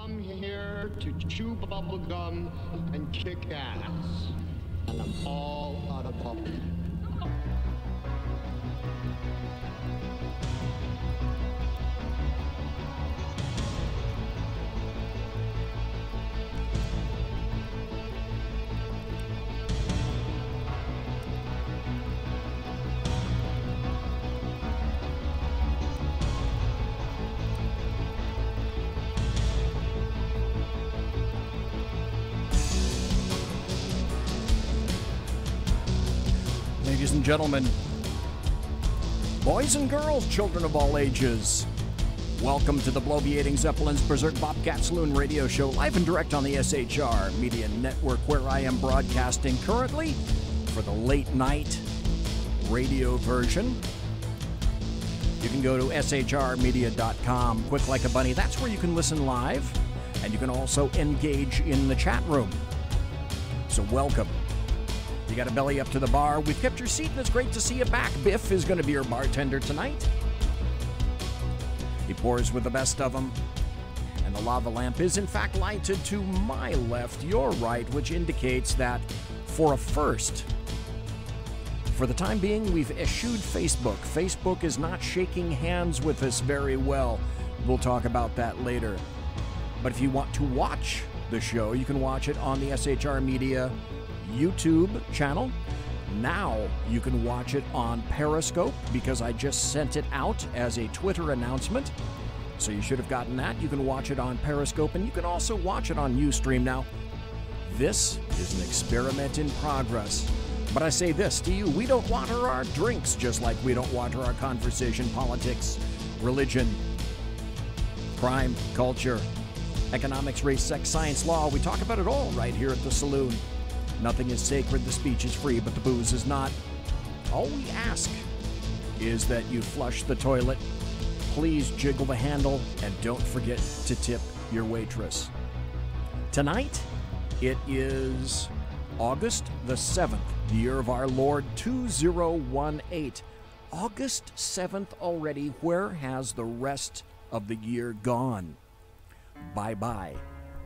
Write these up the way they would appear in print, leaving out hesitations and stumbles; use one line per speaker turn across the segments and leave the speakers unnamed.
come here to chew bubble gum and kick ass. And I'm all out of bubble gum.
Ladies and gentlemen, boys and girls, children of all ages, welcome to the Bloviating Zeppelin's Berserk Bobcat Saloon radio show, live and direct on the SHR Media Network, where I am broadcasting currently for the late night radio version. You can go to shrmedia.com, quick like a bunny. That's where you can listen live, and you can also engage in the chat room. So welcome. You got a belly up to the bar. We've kept your seat, and it's great to see you back. Biff is going to be your bartender tonight. He pours with the best of them. And the lava lamp is, in fact, lighted to my left, your right, which indicates that for a first, for the time being, we've eschewed Facebook. Facebook is not shaking hands with us very well. We'll talk about that later. But if you want to watch the show, you can watch it on the SHR Media YouTube channel. Now you can watch it on Periscope because I just sent it out as a Twitter announcement. So you should have gotten that. You can watch it on Periscope, and you can also watch it on Ustream. Now, this is an experiment in progress. But I say this to you, we don't water our drinks just like we don't water our conversation, politics, religion, crime, culture, economics, race, sex, science, law. We talk about it all right here at the Saloon. Nothing is sacred, the speech is free, but the booze is not. All we ask is that you flush the toilet, please jiggle the handle, and don't forget to tip your waitress. Tonight, it is August the 7th, the year of our Lord 2018. August 7th already. Where has the rest of the year gone? Bye-bye.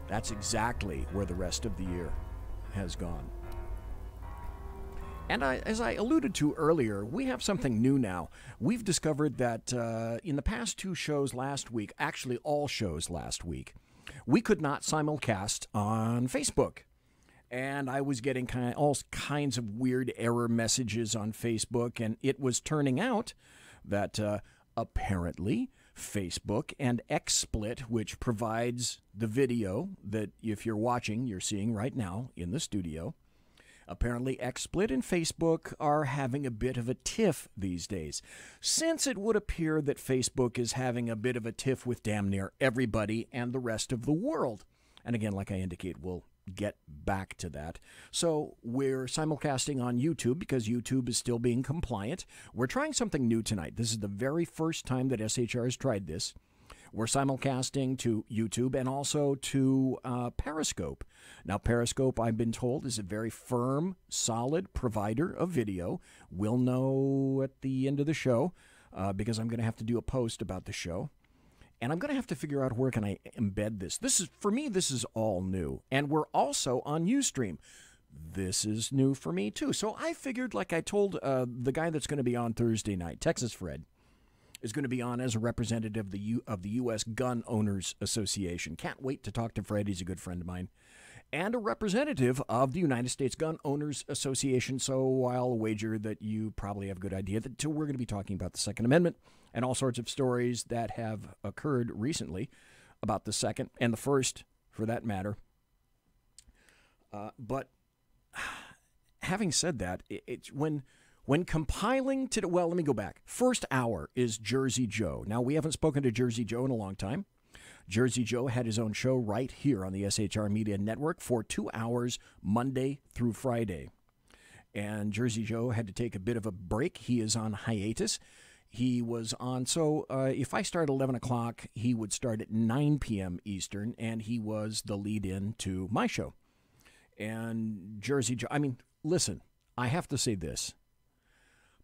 That's exactly where the rest of the year has gone. And as I alluded to earlier, we have something new now. We've discovered that in the past two shows last week, actually all shows last week, we could not simulcast on Facebook. And I was getting all kinds of weird error messages on Facebook, and it was turning out that apparently Facebook and XSplit, which provides the video that if you're watching, you're seeing right now in the studio. Apparently XSplit and Facebook are having a bit of a tiff these days, since it would appear that Facebook is having a bit of a tiff with damn near everybody and the rest of the world. And again, like I indicate, we'll get back to that. So we're simulcasting on YouTube because YouTube is still being compliant. We're trying something new tonight. This is the very first time that SHR has tried this. We're simulcasting to YouTube and also to Periscope. Now, Periscope, I've been told, is a very firm, solid provider of video. We'll know at the end of the show because I'm going to have to do a post about the show. And I'm going to have to figure out where can I embed this. For me, this is all new. And we're also on Ustream. This is new for me, too. So I figured, like I told the guy that's going to be on Thursday night, Texas Fred, is going to be on as a representative of the U.S. Gun Owners Association. Can't wait to talk to Fred. He's a good friend of mine. And a representative of the United States Gun Owners Association. So I'll wager that you probably have a good idea that we're going to be talking about the Second Amendment and all sorts of stories that have occurred recently about the Second and the First, for that matter. But having said that, it's when compiling to... Well, let me go back. First hour is Jersey Joe. Now, we haven't spoken to Jersey Joe in a long time. Jersey Joe had his own show right here on the SHR Media Network for 2 hours, Monday through Friday. And Jersey Joe had to take a bit of a break. He is on hiatus. He was on, so if I start at 11 o'clock, he would start at 9 p.m. Eastern, and he was the lead-in to my show. And Jersey Joe, I mean, listen, I have to say this.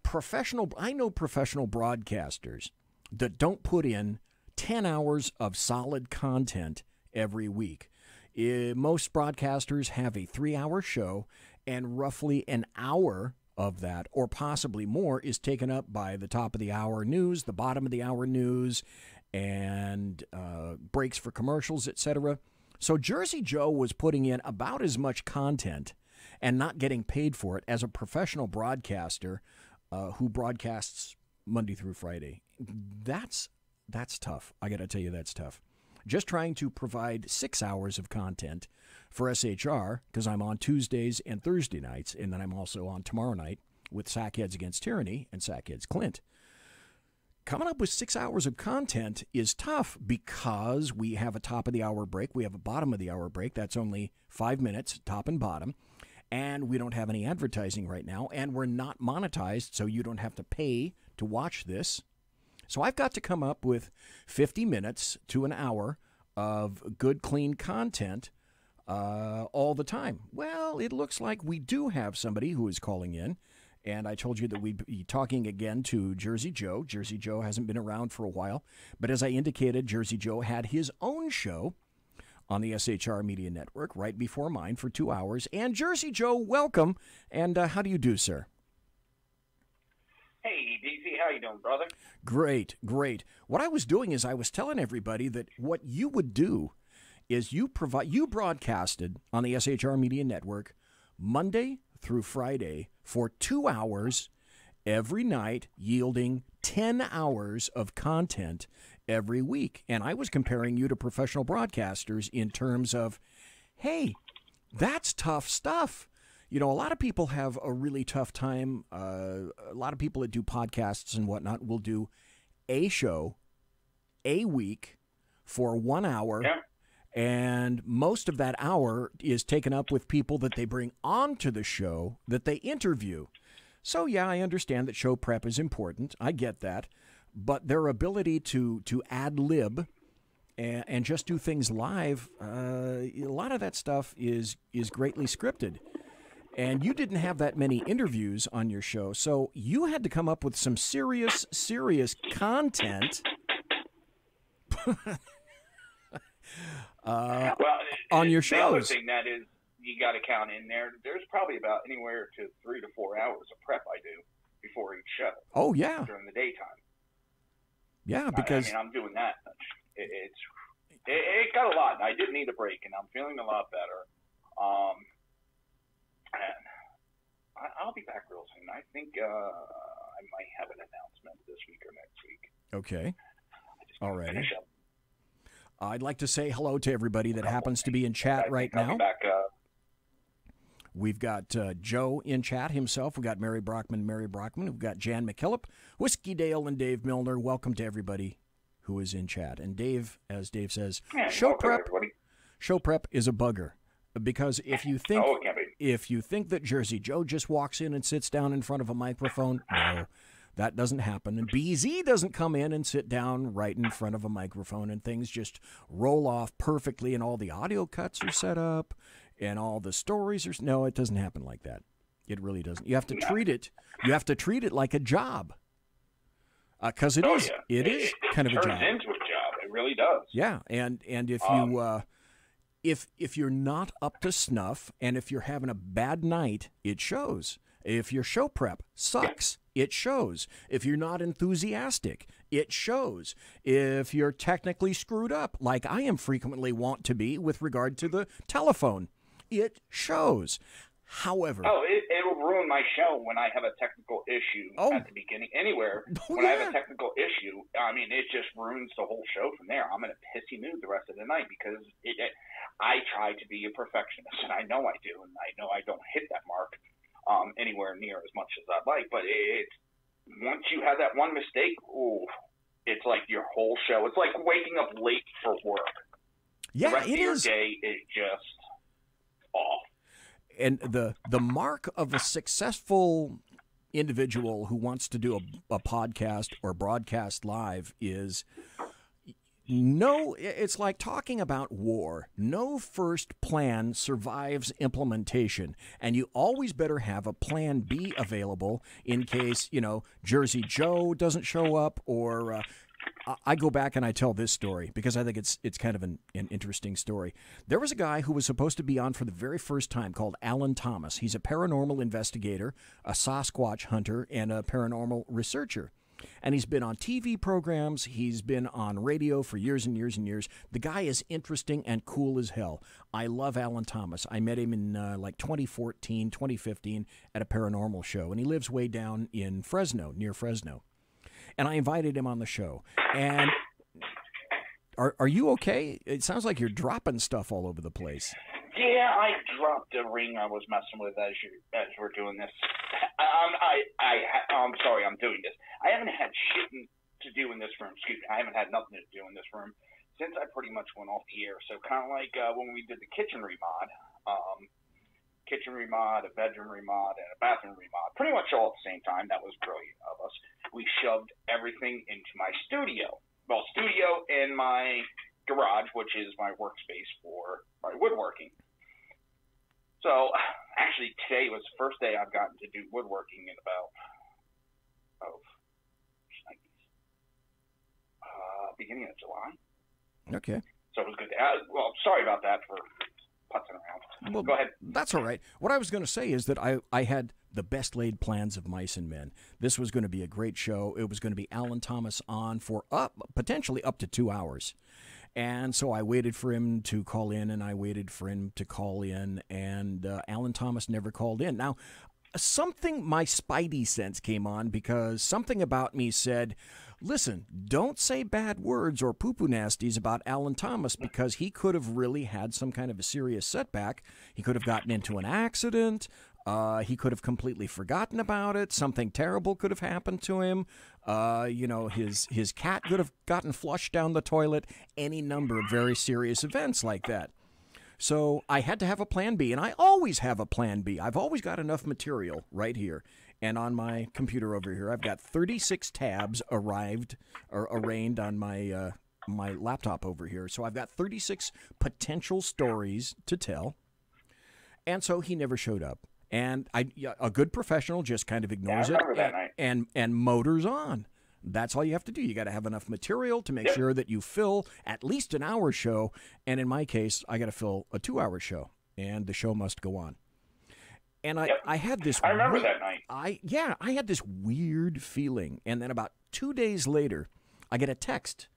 I know professional broadcasters that don't put in 10 hours of solid content every week. Most broadcasters have a 3-hour show, and roughly an hour of that, or possibly more, is taken up by the top of the hour news, the bottom of the hour news, and breaks for commercials, etc. So Jersey Joe was putting in about as much content and not getting paid for it as a professional broadcaster who broadcasts Monday through Friday. That's tough. I got to tell you, that's tough. Just trying to provide 6 hours of content for SHR, because I'm on Tuesdays and Thursday nights, and then I'm also on tomorrow night with Sackheads Against Tyranny and Sackheads Clint. Coming up with 6 hours of content is tough because we have a top of the hour break. We have a bottom of the hour break. That's only 5 minutes, top and bottom. And we don't have any advertising right now, and we're not monetized, so you don't have to pay to watch this. So I've got to come up with 50 minutes to an hour of good, clean content all the time. Well, it looks like we do have somebody who is calling in, and I told you that we'd be talking again to Jersey Joe. Jersey Joe hasn't been around for a while, but as I indicated, Jersey Joe had his own show on the SHR Media Network right before mine for 2 hours. And Jersey Joe, welcome. And how do you do, sir?
Hey, DC, how you doing, brother?
Great, great. What I was doing is I was telling everybody that what you would do is you broadcasted on the SHR Media Network Monday through Friday for 2 hours every night, yielding 10 hours of content every week. And I was comparing you to professional broadcasters in terms of, hey, that's tough stuff. You know, a lot of people have a really tough time. A lot of people that do podcasts and whatnot will do a show a week for 1 hour.
Yeah.
And most of that hour is taken up with people that they bring onto the show that they interview. So, yeah, I understand that show prep is important. I get that. But their ability to ad-lib and just do things live, a lot of that stuff is greatly scripted. And you didn't have that many interviews on your show, so you had to come up with some serious content on your shows.
The other thing that is you got to count in there's probably about anywhere to 3 to 4 hours of prep I do before each show.
Oh, yeah.
During the daytime.
Yeah, because...
I mean, I'm doing that much. It got a lot, and I did need a break, and I'm feeling a lot better. And I'll be back real soon. I think I might have an announcement this week or next week.
Okay. All right. I'd like to say hello to everybody that happens to be in chat right now. We've got Joe in chat himself. We've got Mary Brockman. We've got Jan McKillop, Whiskey Dale, and Dave Milner. Welcome to everybody who is in chat. And Dave, as Dave says, show prep is a bugger. Because if you think that Jersey Joe just walks in and sits down in front of a microphone, no, that doesn't happen. And BZ doesn't come in and sit down right in front of a microphone and things just roll off perfectly and all the audio cuts are set up and all the stories are... No, it doesn't happen like that. It really doesn't. You have to treat it. You have to treat it like a job. Because it is kind of a job.
It turns into a job. It really does.
Yeah, and if you... If you're not up to snuff and if you're having a bad night, it shows. If your show prep sucks, it shows. If you're not enthusiastic, it shows. If you're technically screwed up, like I am frequently wont to be with regard to the telephone, it shows. However...
it'll ruin my show when I have a technical issue at the beginning. Anywhere, when I have a technical issue, I mean, it just ruins the whole show from there. I'm in a pissy mood the rest of the night because I try to be a perfectionist, and I know I do, and I know I don't hit that mark anywhere near as much as I'd like. But once you have that one mistake, it's like your whole show. It's like waking up late for work.
Yeah,
the rest of your day is just off.
And the mark of a successful individual who wants to do a podcast or broadcast live is it's like talking about war. No first plan survives implementation. And you always better have a plan B available in case, Jersey Joe doesn't show up or I go back and I tell this story because I think it's kind of an interesting story. There was a guy who was supposed to be on for the very first time called Alan Thomas. He's a paranormal investigator, a Sasquatch hunter, and a paranormal researcher. And he's been on TV programs. He's been on radio for years and years and years. The guy is interesting and cool as hell. I love Alan Thomas. I met him in like 2014, 2015 at a paranormal show. And he lives way down in Fresno, near Fresno. And I invited him on the show. And are you okay? It sounds like you're dropping stuff all over the place.
Yeah, I dropped a ring I was messing with as we're doing this. I'm sorry, I'm doing this. I haven't had shit to do in this room. Excuse me, I haven't had nothing to do in this room since I pretty much went off the air. So kind of like when we did the kitchen remod, a bedroom remod, and a bathroom remod, pretty much all at the same time. That was brilliant of us. We shoved everything into my studio. Well, studio in my garage, which is my workspace for my woodworking. So, actually, today was the first day I've gotten to do woodworking in about, beginning of July.
Okay.
So it was good. Well, sorry about that for putzing around.
Well,
go ahead.
That's all right. What I was going to say is that I had the best laid plans of mice and men. This was going to be a great show. It was going to be Alan Thomas on for potentially up to 2 hours. And so I waited for him to call in, and I waited for him to call in, and Alan Thomas never called in. Now, my spidey sense came on because something about me said, listen, don't say bad words or poo-poo nasties about Alan Thomas because he could have really had some kind of a serious setback. He could have gotten into an accident. He could have completely forgotten about it. Something terrible could have happened to him. His cat could have gotten flushed down the toilet. Any number of very serious events like that. So I had to have a plan B, and I always have a plan B. I've always got enough material right here. And on my computer over here, I've got 36 tabs arranged on my my laptop over here. So I've got 36 potential stories to tell. And so he never showed up. And a good professional just kind of ignores it and motors on. That's all you have to do. You got to have enough material to make sure that you fill at least an hour show. And in my case, I got to fill a 2-hour show, and the show must go on. And I had this.
I remember that night.
I had this weird feeling, and then about 2 days later, I get a text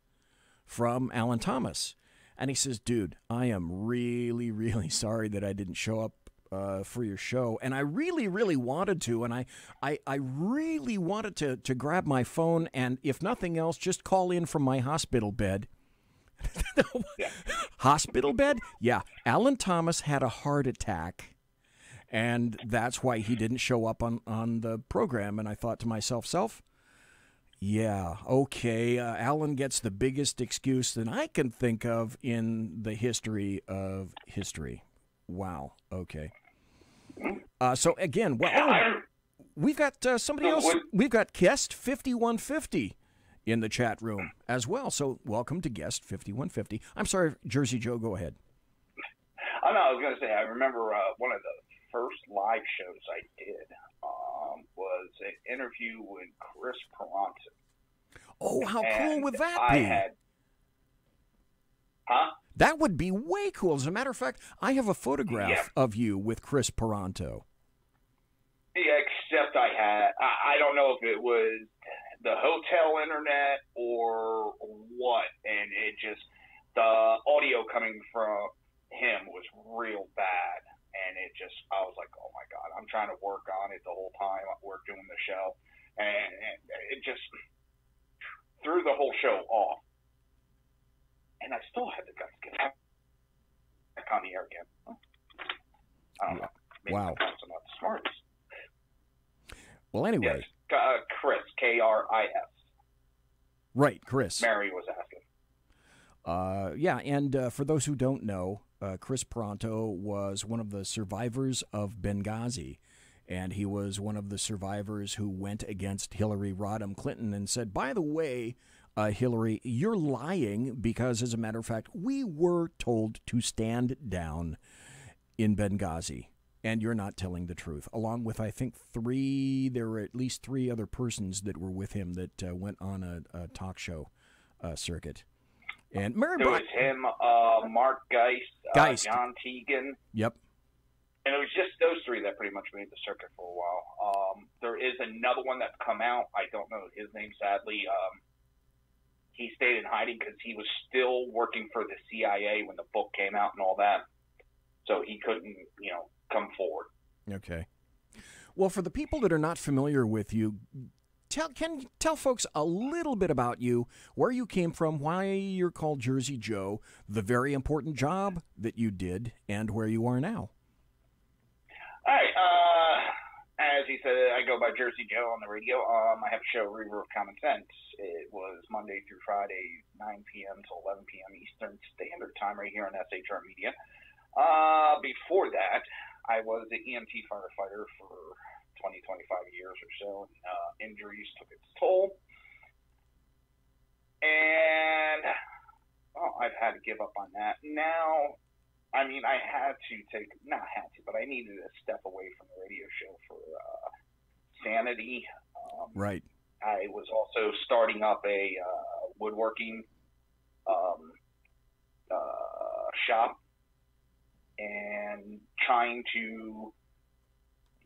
from Alan Thomas, and he says, "Dude, I am really, really sorry that I didn't show up for your show, and I really, really wanted to, and I really wanted to grab my phone and, if nothing else, just call in from my hospital bed." Hospital bed? Yeah. Alan Thomas had a heart attack, and that's why he didn't show up on the program. And I thought to myself, yeah, okay, Alan gets the biggest excuse that I can think of in the history of history. Wow. Okay. So again, we've got somebody else. We've got guest 5150 in the chat room as well. So welcome to guest 5150. I'm sorry, Jersey Joe. Go ahead.
Oh, no, I was going to say, I remember one of the first live shows I did was an interview with Chris Peranza.
Oh, how cool would that be? That would be way cool. As a matter of fact, I have a photograph of you with Chris Peranto.
Yeah, except I don't know if it was the hotel internet or what, and it just, the audio coming from him was real bad, and I was like, oh my God, I'm trying to work on it the whole time we're doing the show, and it just threw the whole show off. And I still had the guts to get back on the air again. I don't know. Maybe I'm not the smartest.
Well, anyway.
Yes, Chris, K-R-I-S.
Right, Chris.
Mary was asking.
Yeah, and for those who don't know, Chris Peranto was one of the survivors of Benghazi. And he was one of the survivors who went against Hillary Rodham Clinton and said, by the way, Hillary, you're lying because, as a matter of fact, we were told to stand down in Benghazi, and you're not telling the truth. Along with, I think, there were at least 3 other persons that were with him that went on a talk show circuit. And Mary
There was him, Mark Geist, John Teagan.
Yep.
And it was just those three that pretty much made the circuit for a while. There is another one that's come out. I don't know his name, sadly. He stayed in hiding because he was still working for the CIA when the book came out and all that. So he couldn't, come forward.
Okay. Well, for the people that are not familiar with you, can you tell folks a little bit about you, where you came from, why you're called Jersey Joe, the very important job that you did, and where you are now?
All right. As he said, I go by Jersey Joe on the radio. I have a show, River of Common Sense. It was Monday through Friday, 9 p.m. to 11 p.m. Eastern Standard Time right here on SHR Media. Before that, I was an EMT firefighter for 20, 25 years or so. And, injuries took its toll. And, I've had to give up on that. Now, I had to not had to, but I needed to step away from the radio show for sanity.
Right.
I was also starting up a woodworking shop and trying to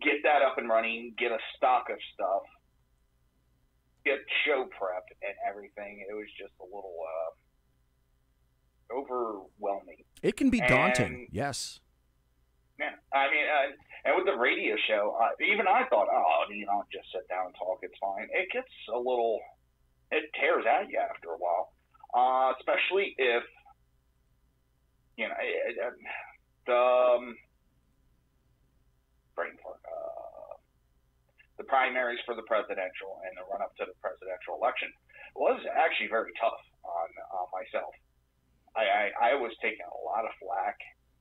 get that up and running, get a stock of stuff, get show prepped and everything. It was just a little overwhelming.
It can be daunting, yes.
Yeah, and with the radio show, even I thought, just sit down and talk, it's fine. It gets it tears at you after a while, especially if, the primaries for the presidential and the run-up to the presidential election was actually very tough on myself. I was taking a lot of flack,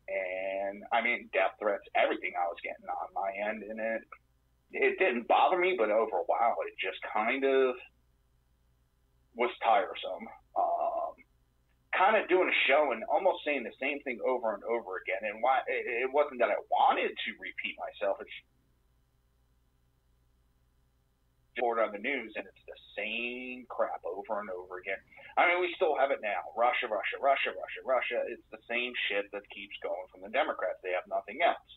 and death threats, everything I was getting on my end, and it didn't bother me, but over a while, it just kind of was tiresome. Kind of doing a show and almost saying the same thing over and over again, and why it wasn't that I wanted to repeat myself. It's on the news, and it's the same crap over and over again. We still have it now. Russia. It's the same shit that keeps going from the Democrats. They have nothing else.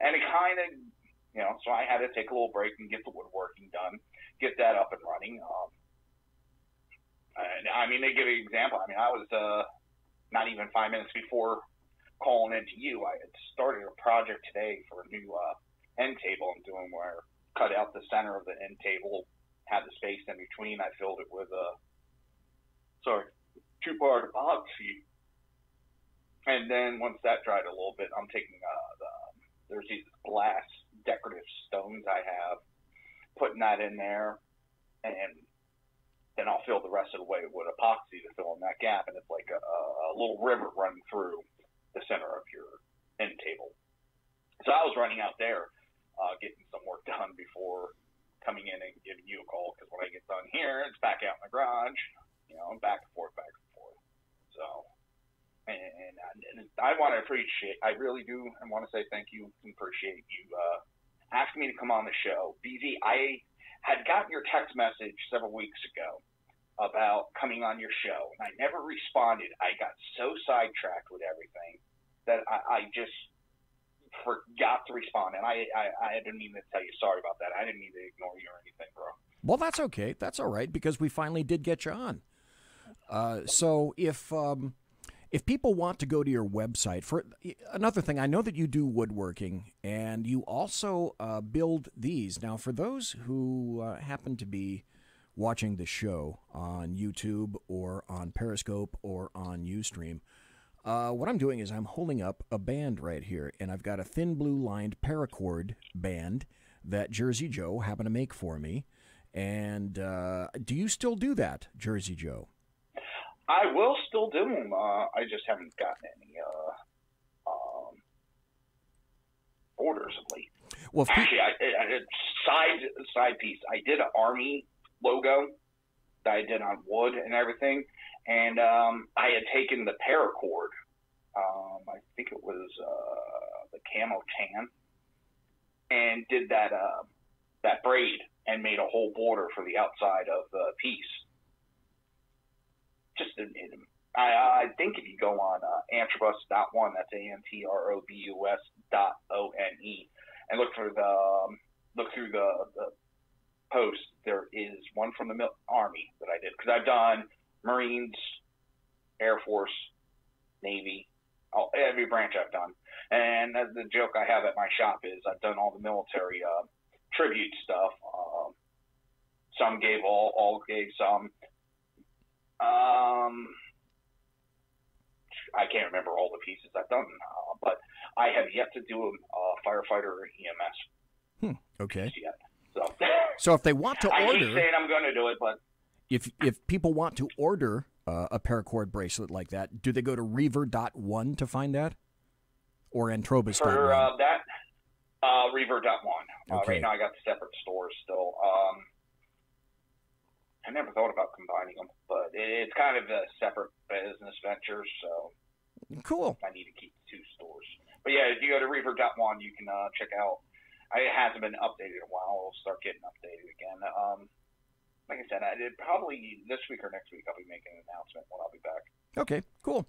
And it kind of, so I had to take a little break and get the woodworking done, get that up and running. They give an example. I was not even 5 minutes before calling into you. I had started a project today for a new end table I'm doing where cut out the center of the end table, had the space in between. I filled it with two-part epoxy. And then once that dried a little bit, I'm taking there's these glass decorative stones I have, putting that in there, and then I'll fill the rest of the way with epoxy to fill in that gap, and it's like a little river running through the center of your end table. So I was running out there, getting some work done before coming in and giving you a call, because when I get done here, it's back out in the garage, back and forth. So, and I want to appreciate, I really do, and want to say thank you and appreciate you asking me to come on the show. BZ, I had gotten your text message several weeks ago about coming on your show, and I never responded. I got so sidetracked with everything that I just forgot to respond, and I didn't mean to tell you sorry about that. I didn't mean to ignore you or anything, bro.
Well, that's okay. That's all right, because we finally did get you on. So if people want to go to your website, for another thing, I know that you do woodworking, and you also build these. Now, for those who happen to be watching the show on YouTube or on Periscope or on Ustream, what I'm doing is I'm holding up a band right here, and I've got a thin blue lined paracord band that Jersey Joe happened to make for me. And do you still do that, Jersey Joe?
I will still do them. I just haven't gotten any orders of late. Well, actually, side piece. I did an Army logo that I did on wood and everything, and I had taken the paracord. I think it was the camo tan, and did that braid and made a whole border for the outside of the piece. just admit them. I think if you go on Antrobus.one, that's ANTROBUS.ONE, and look through the post, there is one from the Army that I did, because I've done Marines, Air Force, Navy, every branch I've done. And the joke I have at my shop is I've done all the military tribute stuff. Some gave, all gave some. I can't remember all the pieces I've done, but I have yet to do a firefighter or EMS.
Okay.
Yet.
So if they want to order,
I keep saying I'm going to do it, but
if people want to order a paracord bracelet like that, do they go to Reaver.one to find that, or Antrobus.one?
For that, Reaver.one.
Okay.
Right now I got separate stores still. I never thought about combining them, but it's kind of a separate business venture, so
cool.
I need to keep 2 stores. But yeah, if you go to Reaver.one, you can check out. It hasn't been updated in a while. It'll start getting updated again. Like I said, probably this week or next week I'll be making an announcement when I'll be back.
Okay, cool.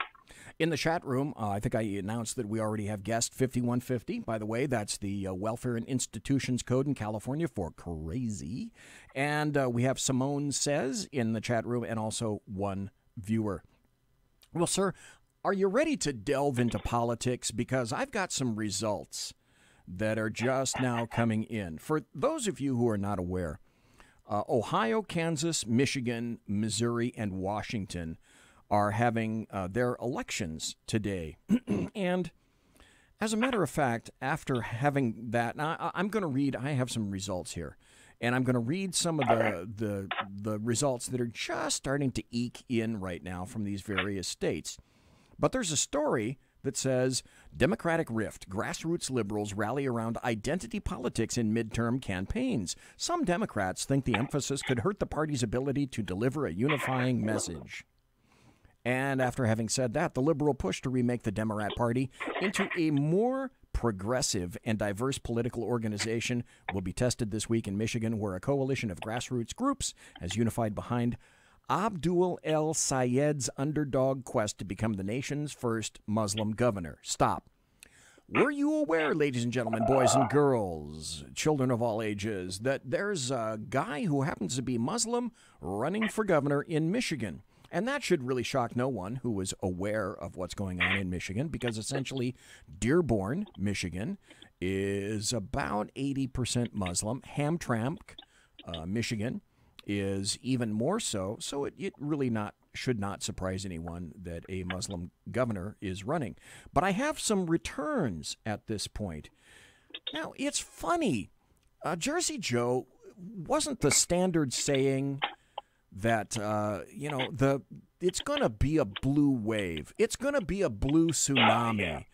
In the chat room, I think I announced that we already have guest 5150. By the way, that's the Welfare and Institutions Code in California for crazy. And we have Simone Says in the chat room, and also one viewer. Well, sir, are you ready to delve into politics? Because I've got some results that are just now coming in. For those of you who are not aware, Ohio, Kansas, Michigan, Missouri, and Washington are having their elections today. And as a matter of fact, after having that, now I'm going to read, I have some results here, and I'm going to read some of the results that are just starting to eke in right now from these various states. But there's a story that says, Democratic rift, grassroots liberals rally around identity politics in midterm campaigns. Some Democrats think the emphasis could hurt the party's ability to deliver a unifying message. And after having said that, the liberal push to remake the Democrat Party into a more progressive and diverse political organization will be tested this week in Michigan, where a coalition of grassroots groups has unified behind Abdul El Sayed's underdog quest to become the nation's first Muslim governor. Stop. Were you aware, ladies and gentlemen, boys and girls, children of all ages, that there's a guy who happens to be Muslim running for governor in Michigan? And that should really shock no one who was aware of what's going on in Michigan, because essentially Dearborn, Michigan, is about 80% Muslim. Hamtramck, Michigan, is even more so. So it really should not surprise anyone that a Muslim governor is running. But I have some returns at this point. Now, it's funny. Jersey Joe wasn't the standard saying that, it's going to be a blue wave. It's going to be a blue tsunami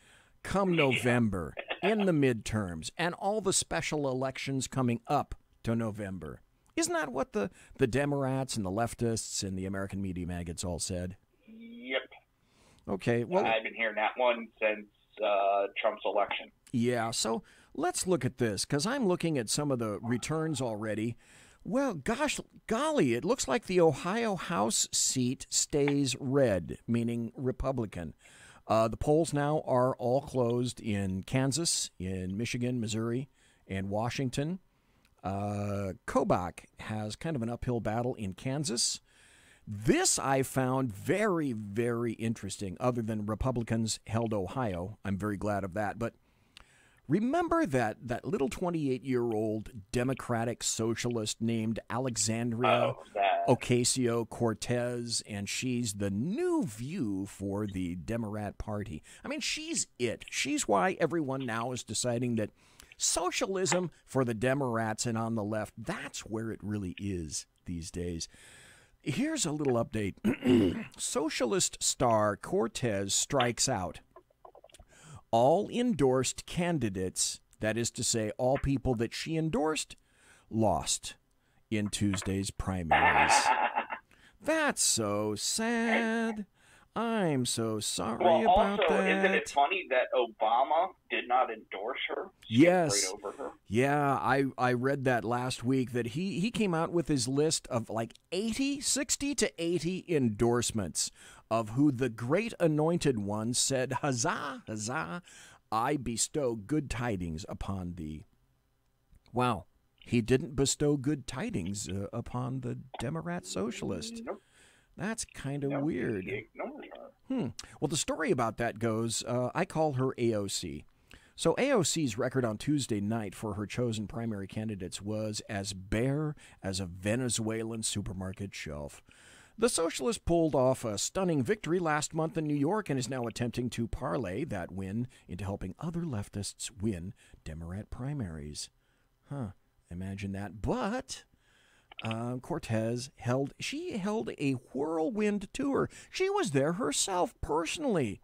come November in the midterms and all the special elections coming up to November. Isn't that what the Democrats and the leftists and the American media maggots all said?
Yep.
Okay, well,
I've been hearing that one since Trump's election.
Yeah, so let's look at this, because I'm looking at some of the returns already. Well, gosh, golly, it looks like the Ohio House seat stays red, meaning Republican. The polls now are all closed in Kansas, in Michigan, Missouri, and Washington. Kobach has kind of an uphill battle in Kansas. This I found very, very interesting, other than Republicans held Ohio. I'm very glad of that. But remember that little 28-year-old Democratic socialist named Alexandria Ocasio-Cortez, and she's the new view for the Democrat Party. I mean, she's it. She's why everyone now is deciding that socialism for the Democrats and on the left, that's where it really is these days. Here's a little update. Socialist star Cortez strikes out. All endorsed candidates, that is to say, all people that she endorsed, lost in Tuesday's primaries. That's so sad. I'm I'm so sorry
well,
about
also,
that.
Isn't it funny that Obama did not endorse her?
Yes.
Right over her?
Yeah, I read that last week, that he came out with his list of like 60 to 80 endorsements of who the great anointed one said, "Huzzah, huzzah, I bestow good tidings upon thee." Wow. He didn't bestow good tidings upon the Democrat socialist.
Nope.
That's kind of weird.
He ignored her.
Well, the story about that goes, I call her AOC. So AOC's record on Tuesday night for her chosen primary candidates was as bare as a Venezuelan supermarket shelf. The socialist pulled off a stunning victory last month in New York and is now attempting to parlay that win into helping other leftists win Democrat primaries. Imagine that. But Cortez held a whirlwind tour. She was there herself personally.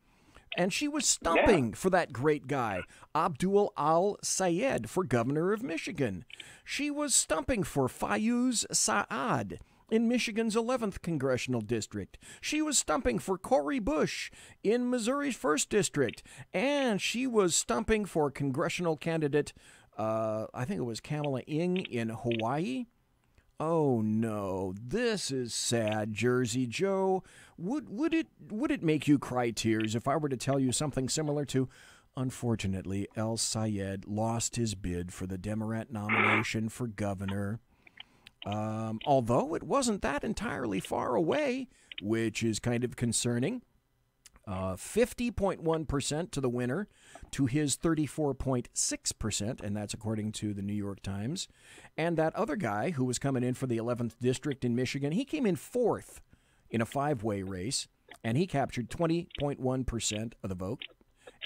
And she was stumping for that great guy, Abdul al-Sayed, for governor of Michigan. She was stumping for Fayez Saad in Michigan's 11th congressional district. She was stumping for Cori Bush in Missouri's 1st district. And she was stumping for congressional candidate, I think it was Kamala Ng in Hawaii. Oh no, this is sad, Jersey Joe. Would it make you cry tears if I were to tell you something similar to, unfortunately, El Sayed lost his bid for the Democrat nomination for governor? Although it wasn't that entirely far away, which is kind of concerning. 50.1% to the winner, to his 34.6%, and that's according to the New York Times. And that other guy who was coming in for the 11th district in Michigan, he came in 4th in a 5-way race, and he captured 20.1% of the vote.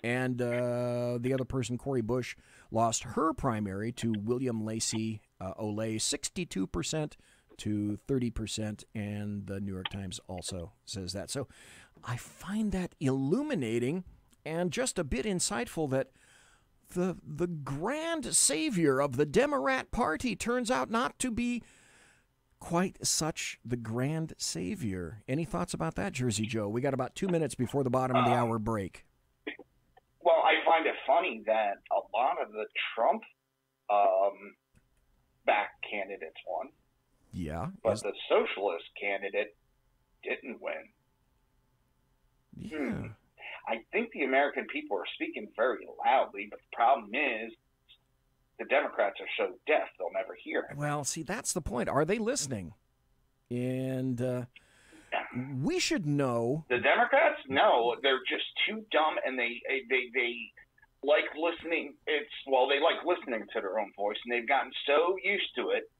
And the other person, Cori Bush, lost her primary to William Lacey Olay, 62% to 30%, and the New York Times also says that. So I find that illuminating and just a bit insightful that the grand savior of the Democrat Party turns out not to be quite such the grand savior. Any thoughts about that, Jersey Joe? We got about 2 minutes before the bottom of the hour break.
Well, I find it funny that a lot of the Trump back candidates won.
Yeah.
But the socialist candidate didn't win.
Yeah.
I think the American people are speaking very loudly, but the problem is the Democrats are so deaf they'll never hear it.
Well, see, that's the point. Are they listening? And we should know.
The Democrats? No, they're just too dumb, and they like listening. They like listening to their own voice, and they've gotten so used to it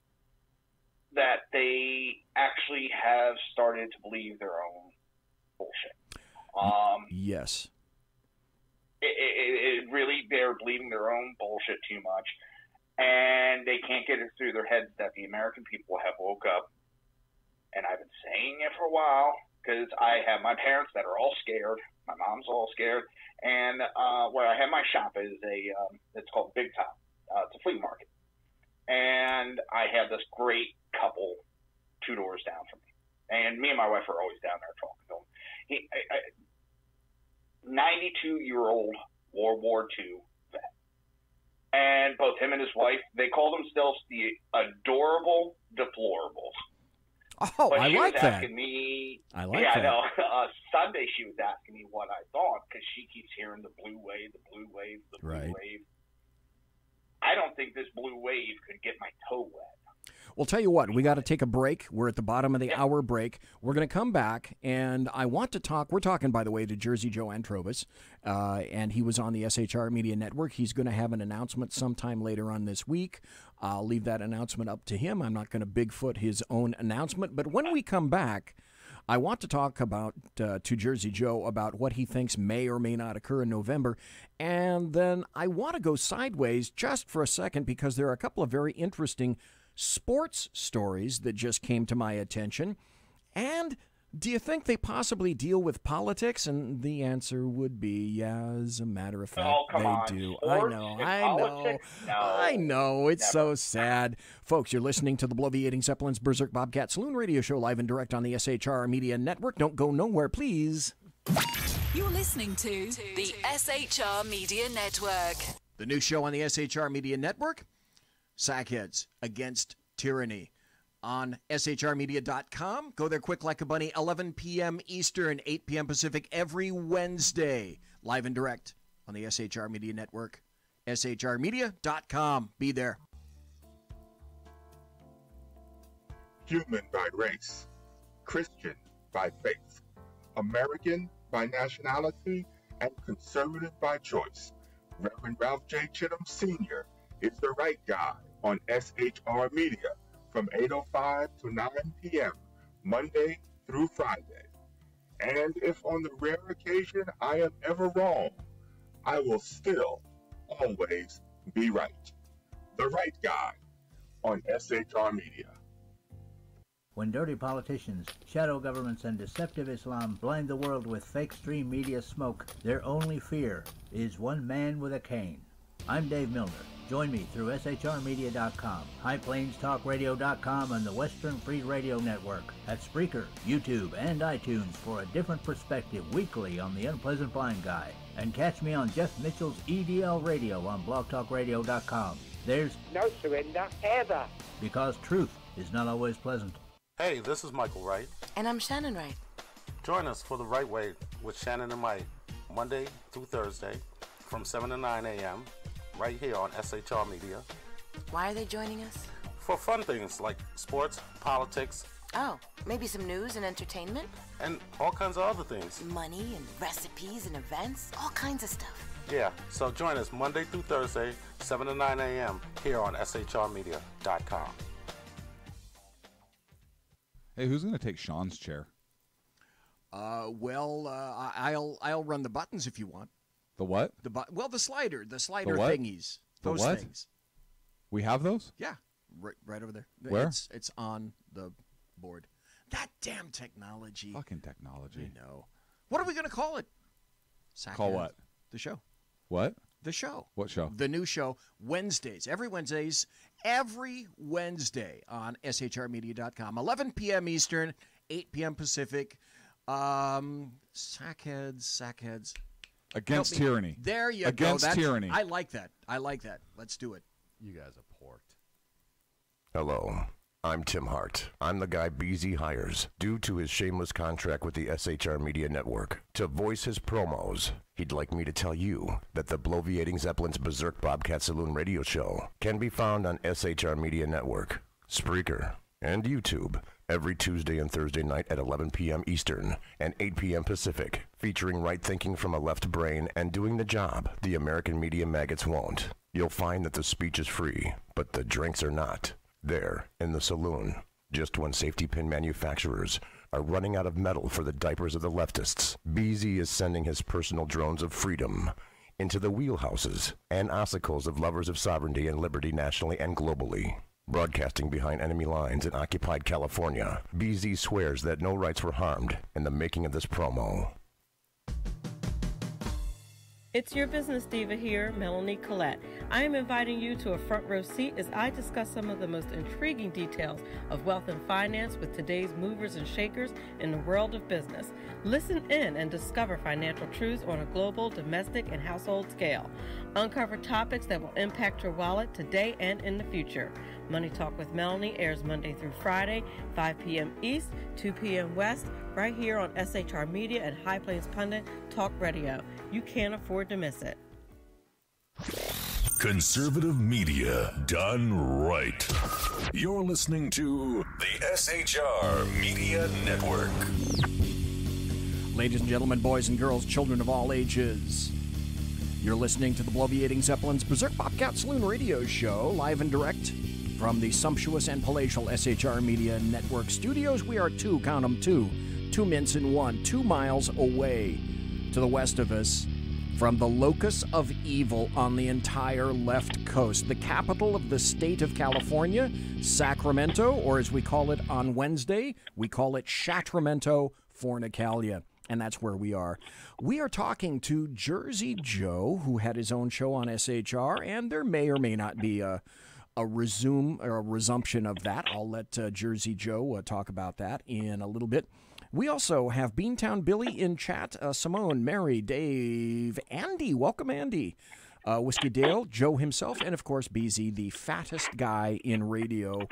that they actually have started to believe their own bullshit.
Yes.
It really, they're believing their own bullshit too much, and they can't get it through their heads that the American people have woke up. And I've been saying it for a while because I have my parents that are all scared. My mom's all scared, and where I have my shop is it's called Big Top. It's a flea market, and I have this great couple 2 doors down from me, and me and my wife are always down there talking to him. 92-year-old World War II vet. And both him and his wife, they call themselves the adorable deplorables.
Oh,
but
I like that.
Asking me,
I like that.
I know. Sunday she was asking me what I thought because she keeps hearing the blue wave, the blue wave, the blue wave. I don't think this blue wave could get my toe wet.
Well, tell you what, we got to take a break. We're at the bottom of the hour break. We're going to come back, and I want to talk. We're talking, by the way, to Jersey Joe Antrobus, and he was on the SHR Media Network. He's going to have an announcement sometime later on this week. I'll leave that announcement up to him. I'm not going to Bigfoot his own announcement. But when we come back, I want to talk about to Jersey Joe about what he thinks may or may not occur in November. And then I want to go sideways just for a second because there are a couple of very interesting sports stories that just came to my attention. And do you think they possibly deal with politics? And the answer would be, yeah, as a matter of fact, they do.
Sports
I know. It's so sad. Folks, you're listening to the Bloviating Zeppelin's Berserk Bobcat Saloon radio show live and direct on the SHR Media Network. Don't go nowhere, please.
You're listening to the SHR Media Network.
The new show on the SHR Media Network, Sackheads Against Tyranny. On shrmedia.com. Go there quick like a bunny, 11 p.m. Eastern, 8 p.m. Pacific, every Wednesday. Live and direct on the SHR Media Network. shrmedia.com. Be there.
Human by race, Christian by faith, American by nationality, and conservative by choice. Reverend Ralph J. Chittum Sr. is the right guy on SHR Media from 8:05 to 9 p.m. Monday through Friday. And if on the rare occasion I am ever wrong, I will still always be right. The right guy on SHR Media.
When dirty politicians, shadow governments, and deceptive Islam blind the world with fake stream media smoke, their only fear is one man with a cane. I'm Dave Milner. Join me through shrmedia.com, highplanestalkradio.com, and the Western Free Radio Network at Spreaker, YouTube, and iTunes for a different perspective weekly on the Unpleasant Blind Guy. And catch me on Jeff Mitchell's EDL Radio on blogtalkradio.com. There's
no surrender ever,
because truth is not always pleasant.
Hey, this is Michael Wright.
And I'm Shannon Wright.
Join us for The Right Way with Shannon and Mike, Monday through Thursday from 7 to 9 a.m. right here on SHR Media.
Why are they joining us?
For fun things like sports, politics.
Oh, maybe some news and entertainment?
And all kinds of other things.
Money and recipes and events, all kinds of stuff.
Yeah, so join us Monday through Thursday, 7 to 9 a.m. here on shrmedia.com.
Hey, who's going to take Sean's chair?
I'll run the buttons if you want.
The what?
The slider
the
thingies. Those
what?
Things.
We have those?
Yeah, right over there.
Where?
It's on the board. That damn technology.
Fucking technology.
I know. What are we going to call it?
Call what?
The show.
What?
The show.
What show?
The new show, Wednesdays. Every Wednesday on shrmedia.com. 11 p.m. Eastern, 8 p.m. Pacific. Sackheads.
Against tyranny.
There you
Against
go.
tyranny.
I like that. Let's do it.
You guys are porked.
Hello. I'm Tim Hart. I'm the guy BZ hires, due to his shameless contract with the SHR Media Network, to voice his promos. He'd like me to tell you that the Bloviating Zeppelin's Berserk Bobcat Saloon radio show can be found on SHR Media Network, Spreaker, and YouTube every Tuesday and Thursday night at 11 p.m. Eastern and 8 p.m. Pacific, featuring right thinking from a left brain and doing the job the American media maggots won't. You'll find that the speech is free, but the drinks are not. There, in the saloon, just when safety pin manufacturers are running out of metal for the diapers of the leftists, BZ is sending his personal drones of freedom into the wheelhouses and ossicles of lovers of sovereignty and liberty nationally and globally. Broadcasting behind enemy lines in occupied California, BZ swears that no rights were harmed in the making of this promo.
It's your business diva here, Melanie Collette. I am inviting you to a front row seat as I discuss some of the most intriguing details of wealth and finance with today's movers and shakers in the world of business. Listen in and discover financial truths on a global, domestic, and household scale. Uncover topics that will impact your wallet today and in the future. Money Talk with Melanie airs Monday through Friday, 5 p.m. East, 2 p.m. West, right here on SHR Media and High Plains Pundit Talk Radio. You can't afford to miss it.
Conservative media done right. You're listening to the SHR Media Network.
Ladies and gentlemen, boys and girls, children of all ages, you're listening to the Bloviating Zeppelin's Berserk Bobcat Saloon radio show, live and direct from the sumptuous and palatial SHR Media Network studios. We are count them, two mints in one, 2 miles away to the west of us from the locus of evil on the entire left coast, the capital of the state of California, Sacramento, or as we call it on Wednesday, we call it Shatramento, Fornicalia. And that's where we are. We are talking to Jersey Joe, who had his own show on SHR, and there may or may not be a resumption of that. I'll let Jersey Joe talk about that in a little bit. We also have Beantown Billy in chat, Simone, Mary, Dave, Andy. Welcome, Andy. Whiskey Dale, Joe himself, and, of course, BZ, the fattest guy in radio.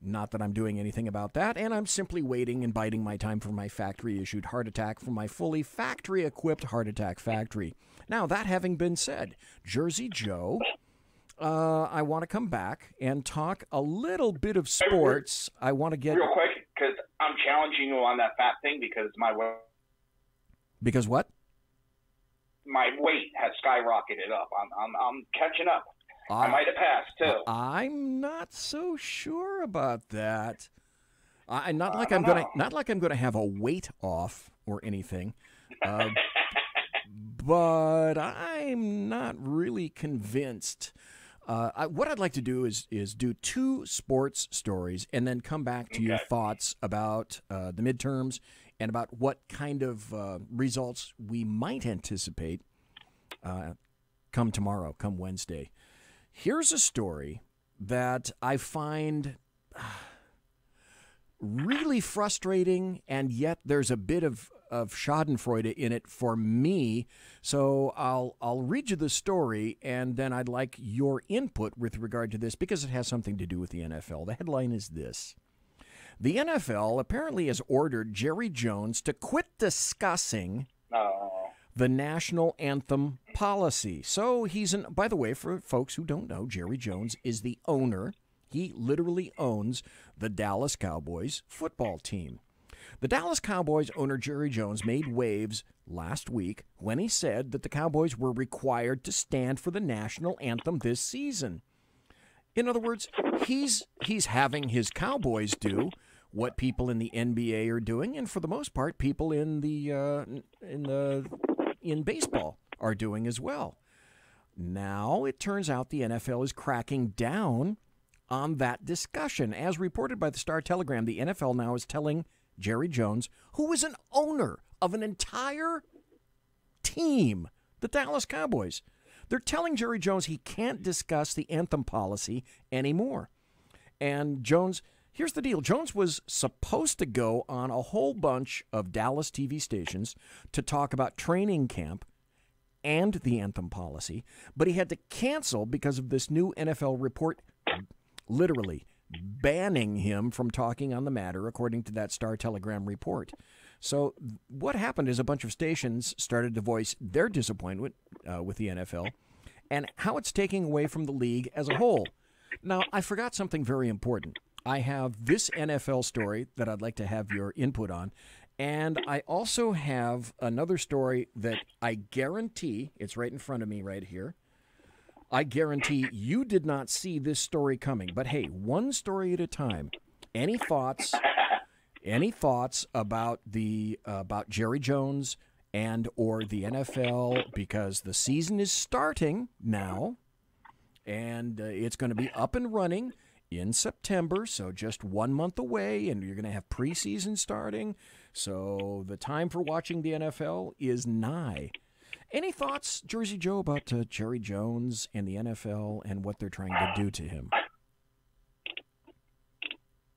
Not that I'm doing anything about that, and I'm simply waiting and biding my time for my factory-issued heart attack from my fully factory-equipped heart attack factory. Now, that having been said, Jersey Joe, I want to come back and talk a little bit of sports. I want to get...
Real quick, because I'm challenging you on that fat thing because my weight...
Because what?
My weight has skyrocketed up. I'm catching up. I might have passed too.
I'm not so sure about that. Not like I'm gonna have a weight off or anything, but I'm not really convinced. What I'd like to do is do 2 sports stories and then come back to your thoughts about the midterms and about what kind of results we might anticipate come tomorrow, come Wednesday. Here's a story that I find really frustrating, and yet there's a bit of schadenfreude in it for me. So I'll read you the story, and then I'd like your input with regard to this because it has something to do with the NFL. The headline is this. The NFL apparently has ordered Jerry Jones to quit discussing the national anthem policy. So by the way, for folks who don't know, Jerry Jones is the owner. He literally owns the Dallas Cowboys football team. The Dallas Cowboys owner Jerry Jones made waves last week when he said that the Cowboys were required to stand for the national anthem this season. In other words, he's having his Cowboys do what people in the NBA are doing, and for the most part, people in baseball are doing as well. Now it turns out the NFL is cracking down on that discussion. As reported by the Star-Telegram, the NFL now is telling Jerry Jones, who is an owner of an entire team, the Dallas Cowboys, they're telling Jerry Jones he can't discuss the anthem policy anymore. And Jones, here's the deal. Jones was supposed to go on a whole bunch of Dallas TV stations to talk about training camp and the anthem policy, but he had to cancel because of this new NFL report literally banning him from talking on the matter, according to that Star-Telegram report. So what happened is a bunch of stations started to voice their disappointment with the NFL and how it's taking away from the league as a whole. Now, I forgot something very important. I have this NFL story that I'd like to have your input on, and I also have another story that I guarantee, it's right in front of me right here, I guarantee you did not see this story coming. But hey, one story at a time. Any thoughts? Any thoughts about about Jerry Jones and or the NFL, because the season is starting now, and it's going to be up and running in September, so just 1 month away, and you're going to have preseason starting. So the time for watching the NFL is nigh. Any thoughts, Jersey Joe, about Jerry Jones and the NFL and what they're trying to do to him?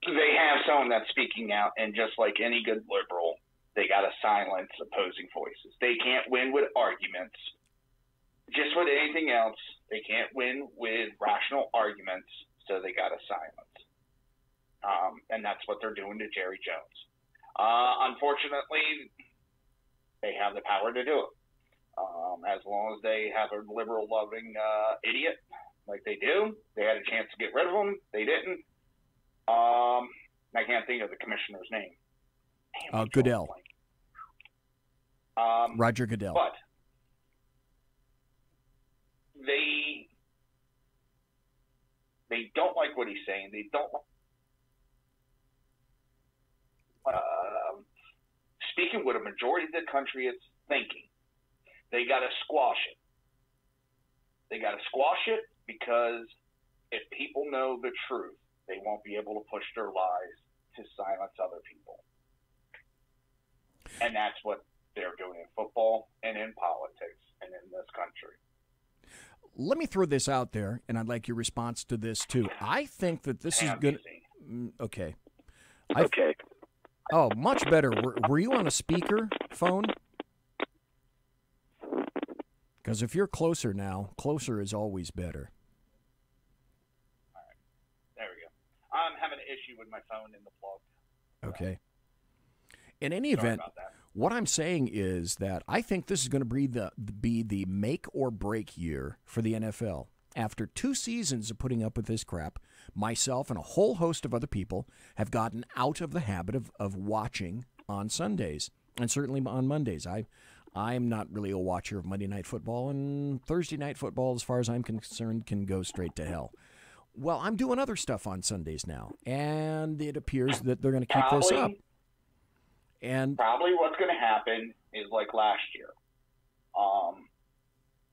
They have someone that's speaking out, and just like any good liberal, they got to silence opposing voices. They can't win with arguments. Just with anything else, they can't win with rational arguments, so they got to silence. And that's what they're doing to Jerry Jones. Unfortunately, they have the power to do it. As long as they have a liberal-loving idiot like they do, they had a chance to get rid of him. They didn't. I can't think of the commissioner's name.
Goodell. Roger Goodell.
But they don't like what he's saying. They don't speaking what a majority of the country is thinking. They got to squash it. They got to squash it because if people know the truth, they won't be able to push their lies to silence other people. And that's what they're doing in football and in politics and in this country.
Let me throw this out there, and I'd like your response to this, too. I think that this is going to... Okay. Oh, much better. Were you on a speaker phone? Because if you're closer now, closer is always better.
All right. There we go. I'm having an issue with my phone in the plug.
Okay. In any event, what I'm saying is that I think this is going to be the make or break year for the NFL. After 2 seasons of putting up with this crap, myself and a whole host of other people have gotten out of the habit of watching on Sundays, and certainly on Mondays. I'm not really a watcher of Monday Night Football, and Thursday Night Football, as far as I'm concerned, can go straight to hell. Well, I'm doing other stuff on Sundays now, and it appears that they're going to keep this up. And
probably what's going to happen is like last year.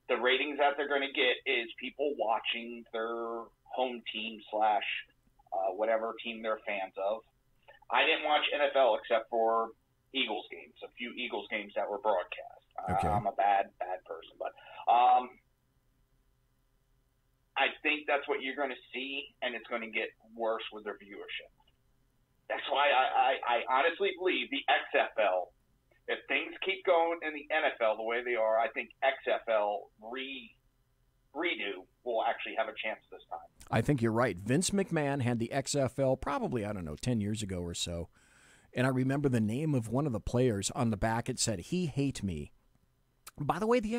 The ratings that they're going to get is people watching their home team / whatever team they're fans of. I didn't watch NFL except for Eagles games, a few Eagles games that were broadcast.
Okay.
I'm a bad person, but I think that's what you're going to see, and it's going to get worse with their viewership. That's why I honestly believe the XFL, if things keep going in the NFL the way they are, I think XFL redo will actually have a chance this time.
I think you're right. Vince McMahon had the XFL probably, 10 years ago or so. And I remember the name of one of the players on the back. It said, "He hate me." By the way, the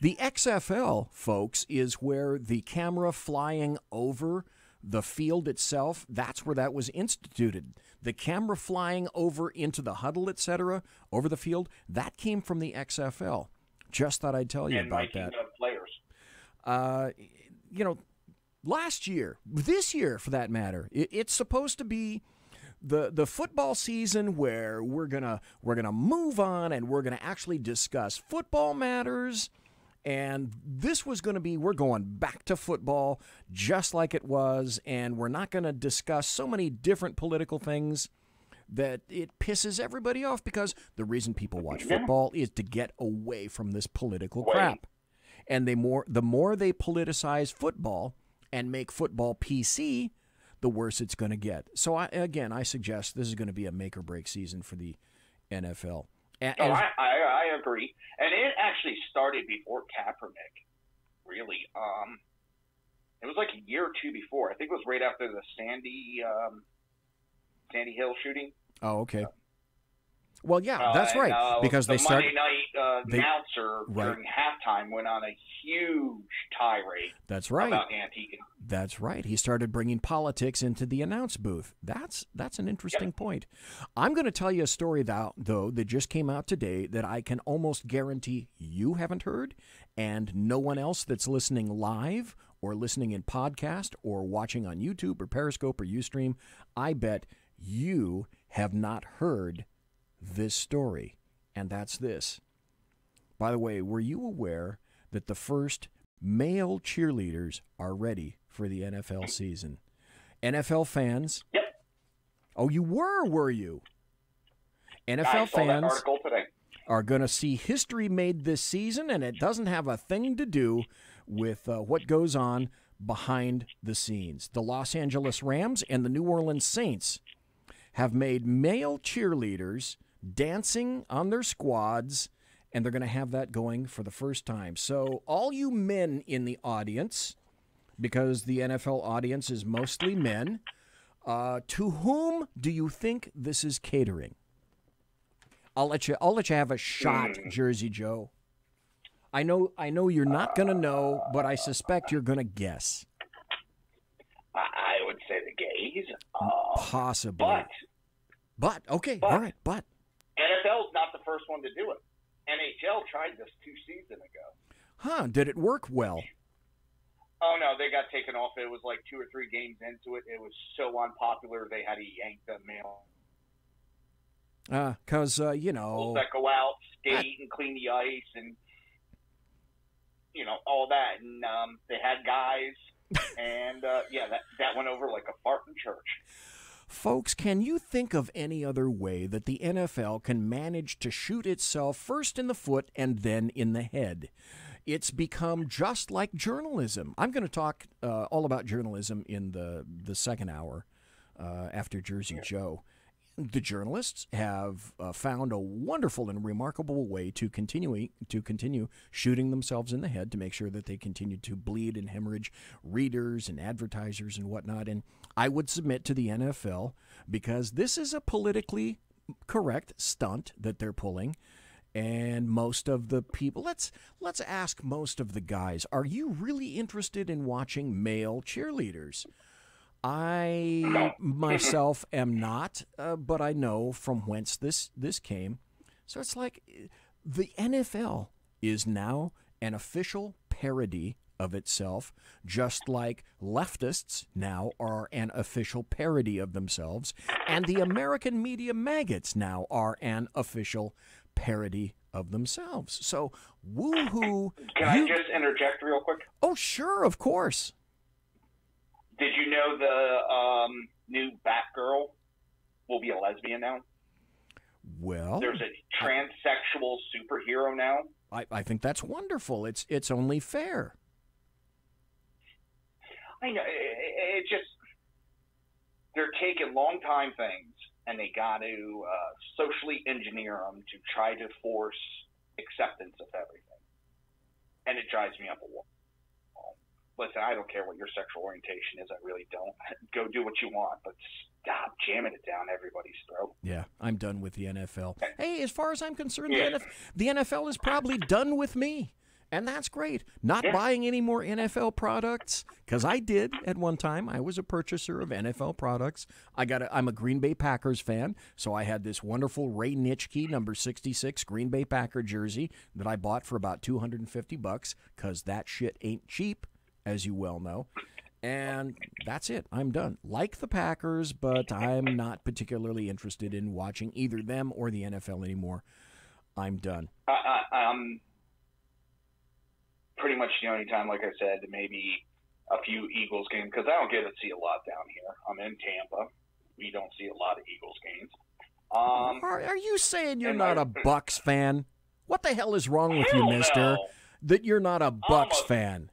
XFL, folks, is where the camera flying over the field itself, that's where that was instituted. The camera flying over into the huddle, etc., over the field, that came from the XFL. Just thought I'd tell you about that.
Players.
Last year, this year for that matter, it's supposed to be the football season where we're gonna move on and we're gonna actually discuss football matters. And this was going to be, we're going back to football just like it was, and we're not going to discuss so many different political things that it pisses everybody off, because the reason people watch football is to get away from this political crap. And the more they politicize football and make football PC, the worse it's going to get. So, I suggest this is going to be a make or break season for the NFL.
I agree. And it actually started before Kaepernick, really. It was like a year or two before. I think it was right after the Sandy Hill shooting.
Oh, okay. Well, yeah, that's right. Because they started.
The Monday night announcer during halftime went on a huge tirade.
That's right.
About Antigua.
That's right. He started bringing politics into the announce booth. That's an interesting point. I'm going to tell you a story, though, that just came out today that I can almost guarantee you haven't heard, and no one else that's listening live or listening in podcast or watching on YouTube or Periscope or Ustream, I bet you have not heard this story, and that's this. By the way, were you aware that the first male cheerleaders are ready for the NFL season? NFL fans?
Yep.
Oh, you were you? NFL
I saw
fans
that article today.
Are going to see history made this season, and it doesn't have a thing to do with what goes on behind the scenes. The Los Angeles Rams and the New Orleans Saints have made male cheerleaders dancing on their squads, and they're going to have that going for the first time. So all you men in the audience, because the NFL audience is mostly men, to whom do you think this is catering? I'll let you have a shot, Jersey Joe. I know you're not going to know, but I suspect you're going to guess.
I would say the gays.
Possibly. But okay, all right, but
NFL's not the first one to do it. NHL tried this 2 seasons ago.
Huh, did it work well?
Oh, no, they got taken off. It was like 2 or 3 games into it. It was so unpopular, they had to yank the male.
Because, you know.
That go out, skate, and clean the ice, and, you know, all that. And they had guys, and, that went over like a fart in church.
Folks, can you think of any other way that the NFL can manage to shoot itself first in the foot and then in the head? It's become just like journalism. I'm going to talk all about journalism in the second hour after Jersey Joe. the journalists have found a wonderful and remarkable way to continue shooting themselves in the head to make sure that they continue to bleed and hemorrhage readers and advertisers and whatnot. And I would submit to the NFL, because this is a politically correct stunt that they're pulling. And most of the people, let's ask most of the guys, are you really interested in watching male cheerleaders? I myself am not, but I know from whence this came. So it's like the NFL is now an official parody of itself, just like leftists now are an official parody of themselves, and the American media maggots now are an official parody of themselves. So, woohoo.
Can I just interject real quick?
Oh, sure, of course.
Did you know the new Batgirl will be a lesbian now?
Well,
there's a transsexual superhero now.
I think that's wonderful. It's only fair.
I know. It just, they're taking long time things, and they got to socially engineer them to try to force acceptance of everything. And it drives me up a wall. Listen, I don't care what your sexual orientation is. I really don't. Go do what you want, but stop jamming it down everybody's throat.
Yeah, I'm done with the NFL. Hey, as far as I'm concerned, the NFL is probably done with me. And that's great. Not buying any more NFL products, because I did at one time. I was a purchaser of NFL products. I'm a Green Bay Packers fan, so I had this wonderful Ray Nitschke number 66 Green Bay Packer jersey that I bought for about $250, because that shit ain't cheap, as you well know. And that's it. I'm done. Like the Packers, but I'm not particularly interested in watching either them or the NFL anymore. I'm done.
Pretty much the only time, like I said, maybe a few Eagles games, because I don't get to see a lot down here. I'm in Tampa. We don't see a lot of Eagles games.
Are you saying you're not a Bucks fan? What the hell is wrong with you, mister? That you're not a Bucks fan?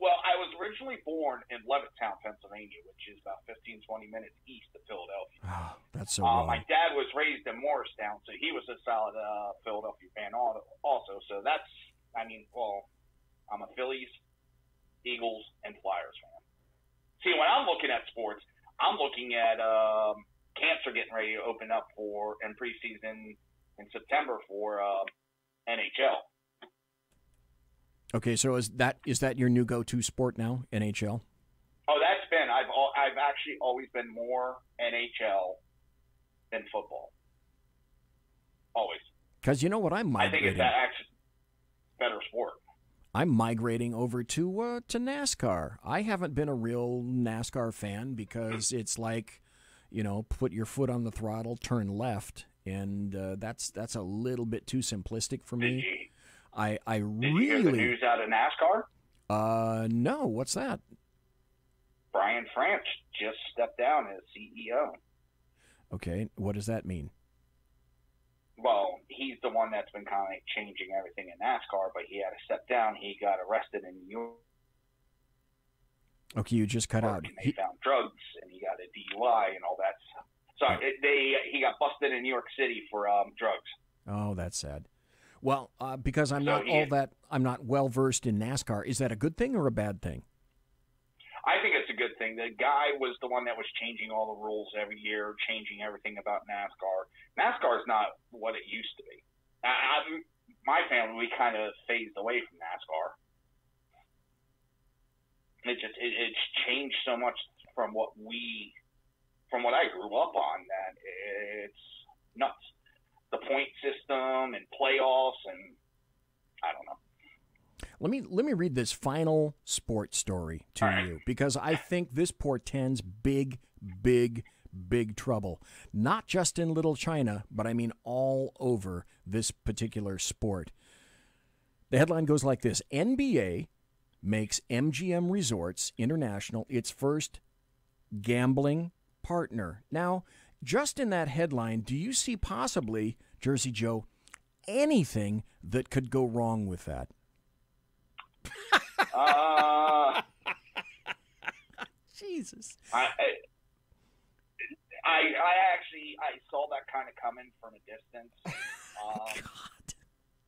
Well, I was originally born in Levittown, Pennsylvania, which is about 15, 20 minutes east of Philadelphia.
Oh, that's so wrong.
My dad was raised in Morristown, so he was a solid Philadelphia fan also. So that's, I'm a Phillies, Eagles, and Flyers fan. See, when I'm looking at sports, I'm looking at camps are getting ready to open up in preseason in September for NHL.
Okay, so is that your new go-to sport now, NHL?
Oh, that's been. I've actually always been more NHL than football. Always.
Because you know what, I'm migrating.
I think it's actually better sport.
I'm migrating over to NASCAR. I haven't been a real NASCAR fan because it's like, put your foot on the throttle, turn left, and that's a little bit too simplistic for me.
Did you hear the news out of NASCAR?
No. What's that?
Brian France just stepped down as CEO.
Okay, what does that mean?
Well, he's the one that's been kind of changing everything in NASCAR, but he had to step down. He got arrested in New York.
Okay, you just cut out.
And they found drugs, and he got a DUI and all that stuff. So he got busted in New York City for drugs.
Oh, that's sad. Well, because I'm not well versed in NASCAR. Is that a good thing or a bad thing?
I think it's a good thing. The guy was the one that was changing all the rules every year, changing everything about NASCAR. NASCAR is not what it used to be. My family, we kind of phased away from NASCAR. It's changed so much from what I grew up on that it's nuts. The point system and playoffs and I don't know.
Let me read this final sports story to you because I think this portends big, big, big trouble. Not just in Little China, but I mean all over this particular sport. The headline goes like this: NBA makes MGM Resorts International its first gambling partner. Now, just in that headline, do you see possibly, Jersey Joe, anything that could go wrong with that?
Jesus. I I saw that kind of coming from a distance.
God.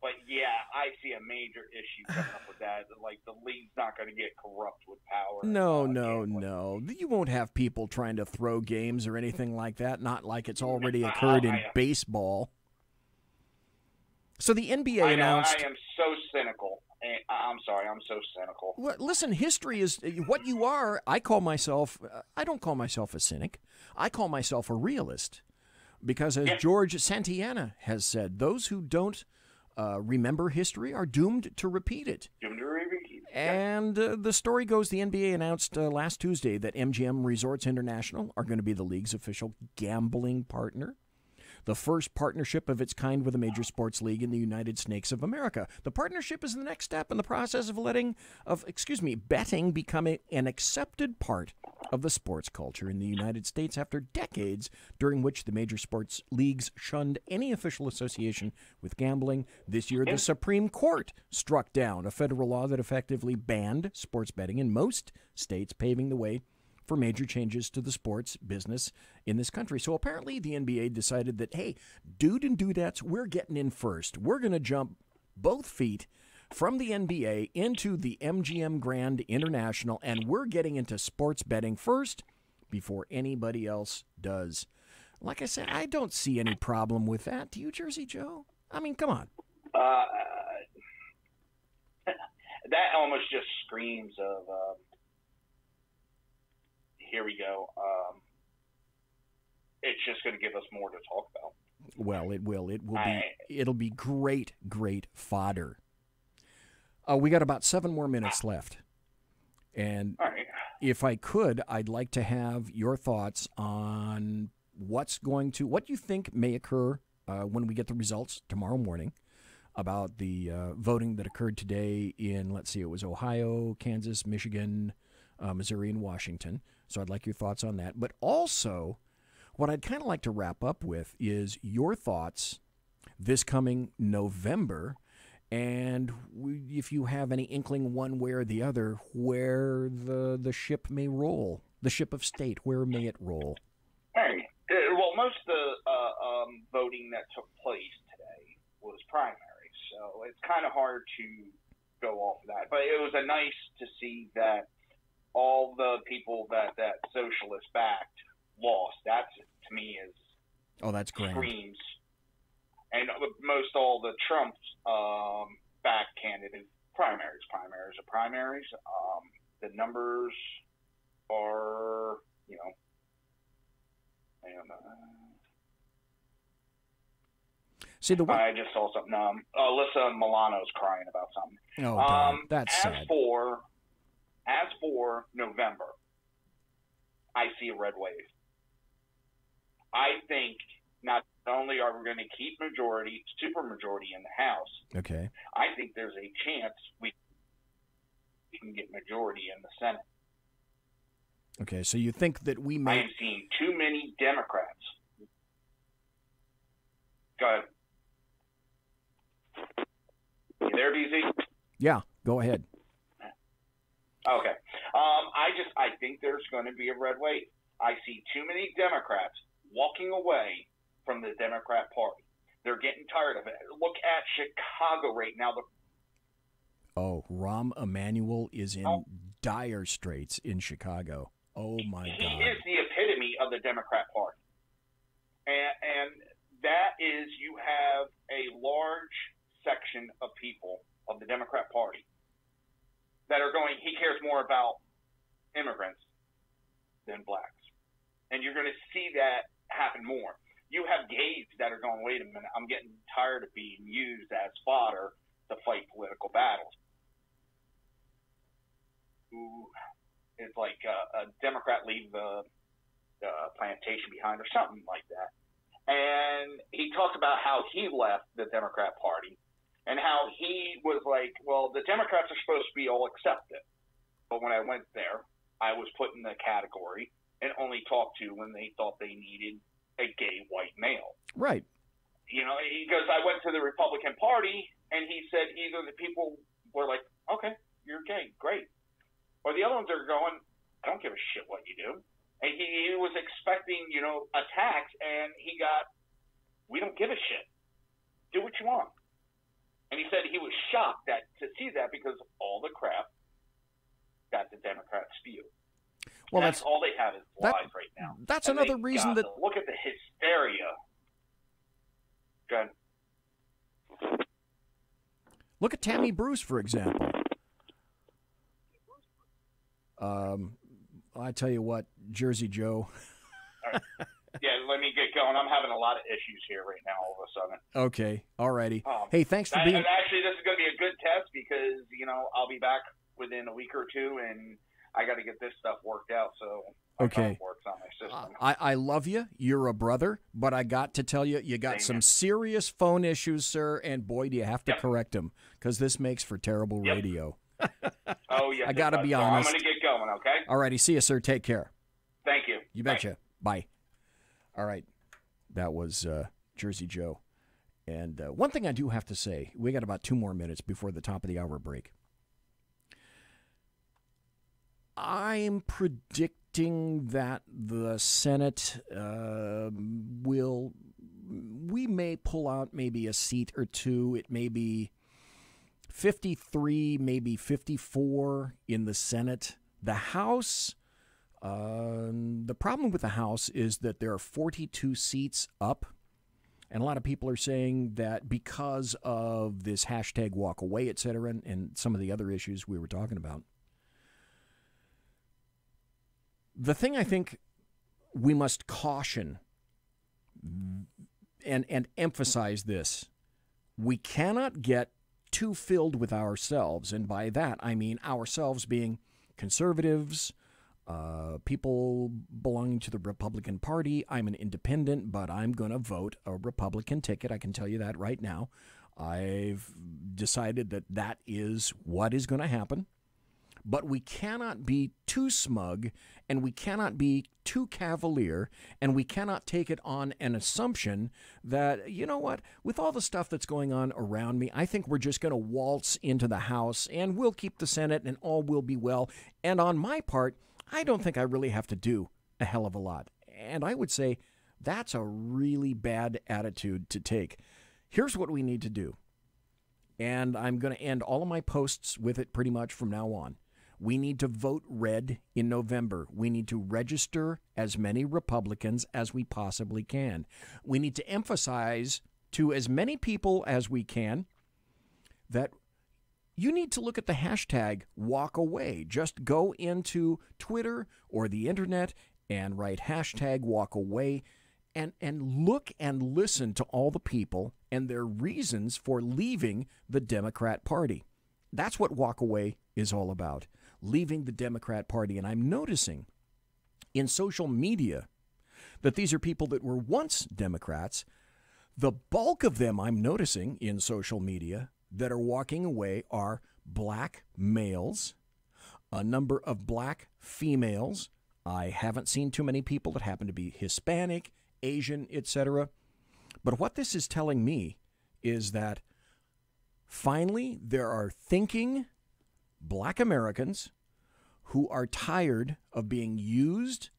But yeah, I see a major issue coming up with that. Like, the league's not going to get corrupt with power.
No. You won't have people trying to throw games or anything like that. Not like it's already occurred in baseball. So the NBA announced.
I am so cynical. I'm sorry, I'm so cynical.
Well, listen, history is what you are. I don't call myself a cynic. I call myself a realist. Because as George Santayana has said, those who don't remember history are doomed to repeat it. And the story goes, the NBA announced last Tuesday that MGM Resorts International are going to be the league's official gambling partner. The first partnership of its kind with a major sports league in the United Snakes of America. The partnership is the next step in the process of betting become an accepted part of the sports culture in the United States after decades during which the major sports leagues shunned any official association with gambling. This year, the Supreme Court struck down a federal law that effectively banned sports betting in most states, paving the way for major changes to the sports business in this country. So apparently the NBA decided that, hey, dude and dudettes, we're getting in first. We're going to jump both feet from the NBA into the MGM Grand International, and we're getting into sports betting first before anybody else does. Like I said, I don't see any problem with that. Do you, Jersey Joe? I mean, come on.
That almost just screams of... here we go. It's just going to give us more to talk about.
Well, it will. It'll be great fodder. We got about 7 more minutes left. And if I could, I'd like to have your thoughts on what you think may occur when we get the results tomorrow morning about the voting that occurred today in, let's see, it was Ohio, Kansas, Michigan, Missouri, and Washington. So I'd like your thoughts on that. But also, what I'd kind of like to wrap up with is your thoughts this coming November, and if you have any inkling one way or the other where the ship may roll, the ship of state, where may it roll?
Hey, well, most of the voting that took place today was primary, so it's kind of hard to go off of that. But it was nice to see that all the people that socialist backed lost. That, to me, is
that's great.
Screams. And most all the Trump backed candidates, primaries are primaries. The numbers are,
See the one.
I just saw something. Alyssa Milano's crying about something.
Oh, that's sad.
As for November, I see a red wave. I think not only are we going to keep supermajority in the House,
okay,
I think there's a chance we can get majority in the Senate.
Okay, so you think that we may...
I am seeing too many Democrats. Go ahead. You there, BZ?
Yeah, go ahead.
Okay. I think there's going to be a red wave. I see too many Democrats walking away from the Democrat Party. They're getting tired of it. Look at Chicago right now.
Rahm Emanuel is in dire straits in Chicago. Oh, my God.
He is the epitome of the Democrat Party. And that is, you have a large section of people of the Democrat Party that are going, he cares more about immigrants than blacks. And you're going to see that happen more. You have gays that are going, wait a minute, I'm getting tired of being used as fodder to fight political battles. It's like a Democrat leave the plantation behind or something like that. And he talked about how he left the Democrat Party and how he was like, well, the Democrats are supposed to be all accepted. But when I went there, I was put in the category and only talked to when they thought they needed a gay white male.
Right.
He goes, I went to the Republican Party, and he said either the people were like, okay, you're gay, great. Or the other ones are going, I don't give a shit what you do. And he was expecting, attacks, and he got, we don't give a shit. Do what you want. And he said he was shocked to see that because of all the crap that the Democrats spew.
Well,
that's all they have is lies right now.
That's
and
another reason that...
Look at the hysteria. Go ahead.
Look at Tammy Bruce, for example. I tell you what, Jersey Joe.
All right. Yeah, let me get going. I'm having a lot of issues here right now all of a sudden.
Okay, all righty. Hey, thanks for being...
And actually, this is going to be a good test because, I'll be back within a week or two, and I got to get this stuff worked out so
okay.
It works on my system.
I love you. You're a brother, but I got to tell you, you got some serious phone issues, sir, and boy, do you have to correct them because this makes for terrible radio.
Oh, yes.
I got to be honest.
I'm going to get going, okay?
All righty. See you, sir. Take care.
Thank you.
You betcha. Bye. All right. That was Jersey Joe. And one thing I do have to say, we got about 2 more minutes before the top of the hour break. I'm predicting that the Senate we may pull out maybe a seat or two. It may be 53, maybe 54 in the Senate. The House, the problem with the House is that there are 42 seats up. And a lot of people are saying that because of this hashtag walk away, et cetera, and some of the other issues we were talking about. The thing I think we must caution and emphasize this, we cannot get too filled with ourselves. And by that, I mean ourselves being conservatives, people belonging to the Republican Party. I'm an independent, but I'm going to vote a Republican ticket. I can tell you that right now. I've decided that that is what is going to happen. But we cannot be too smug, and we cannot be too cavalier, and we cannot take it on an assumption that, you know what, with all the stuff that's going on around me, I think we're just going to waltz into the House, and we'll keep the Senate, and all will be well. And on my part, I don't think I really have to do a hell of a lot. And I would say that's a really bad attitude to take. Here's what we need to do. And I'm going to end all of my posts with it pretty much from now on. We need to vote red in November. We need to register as many Republicans as we possibly can. We need to emphasize to as many people as we can that you need to look at the hashtag walk away. Just go into Twitter or the internet and write hashtag walk away and look and listen to all the people and their reasons for leaving the Democrat Party. That's what walk away is all about. Leaving the Democrat Party. And I'm noticing in social media that these are people that were once Democrats. The bulk of them I'm noticing in social media that are walking away are black males, a number of black females. I haven't seen too many people that happen to be Hispanic, Asian, etc. But what this is telling me is that finally there are thinking black Americans who are tired of being used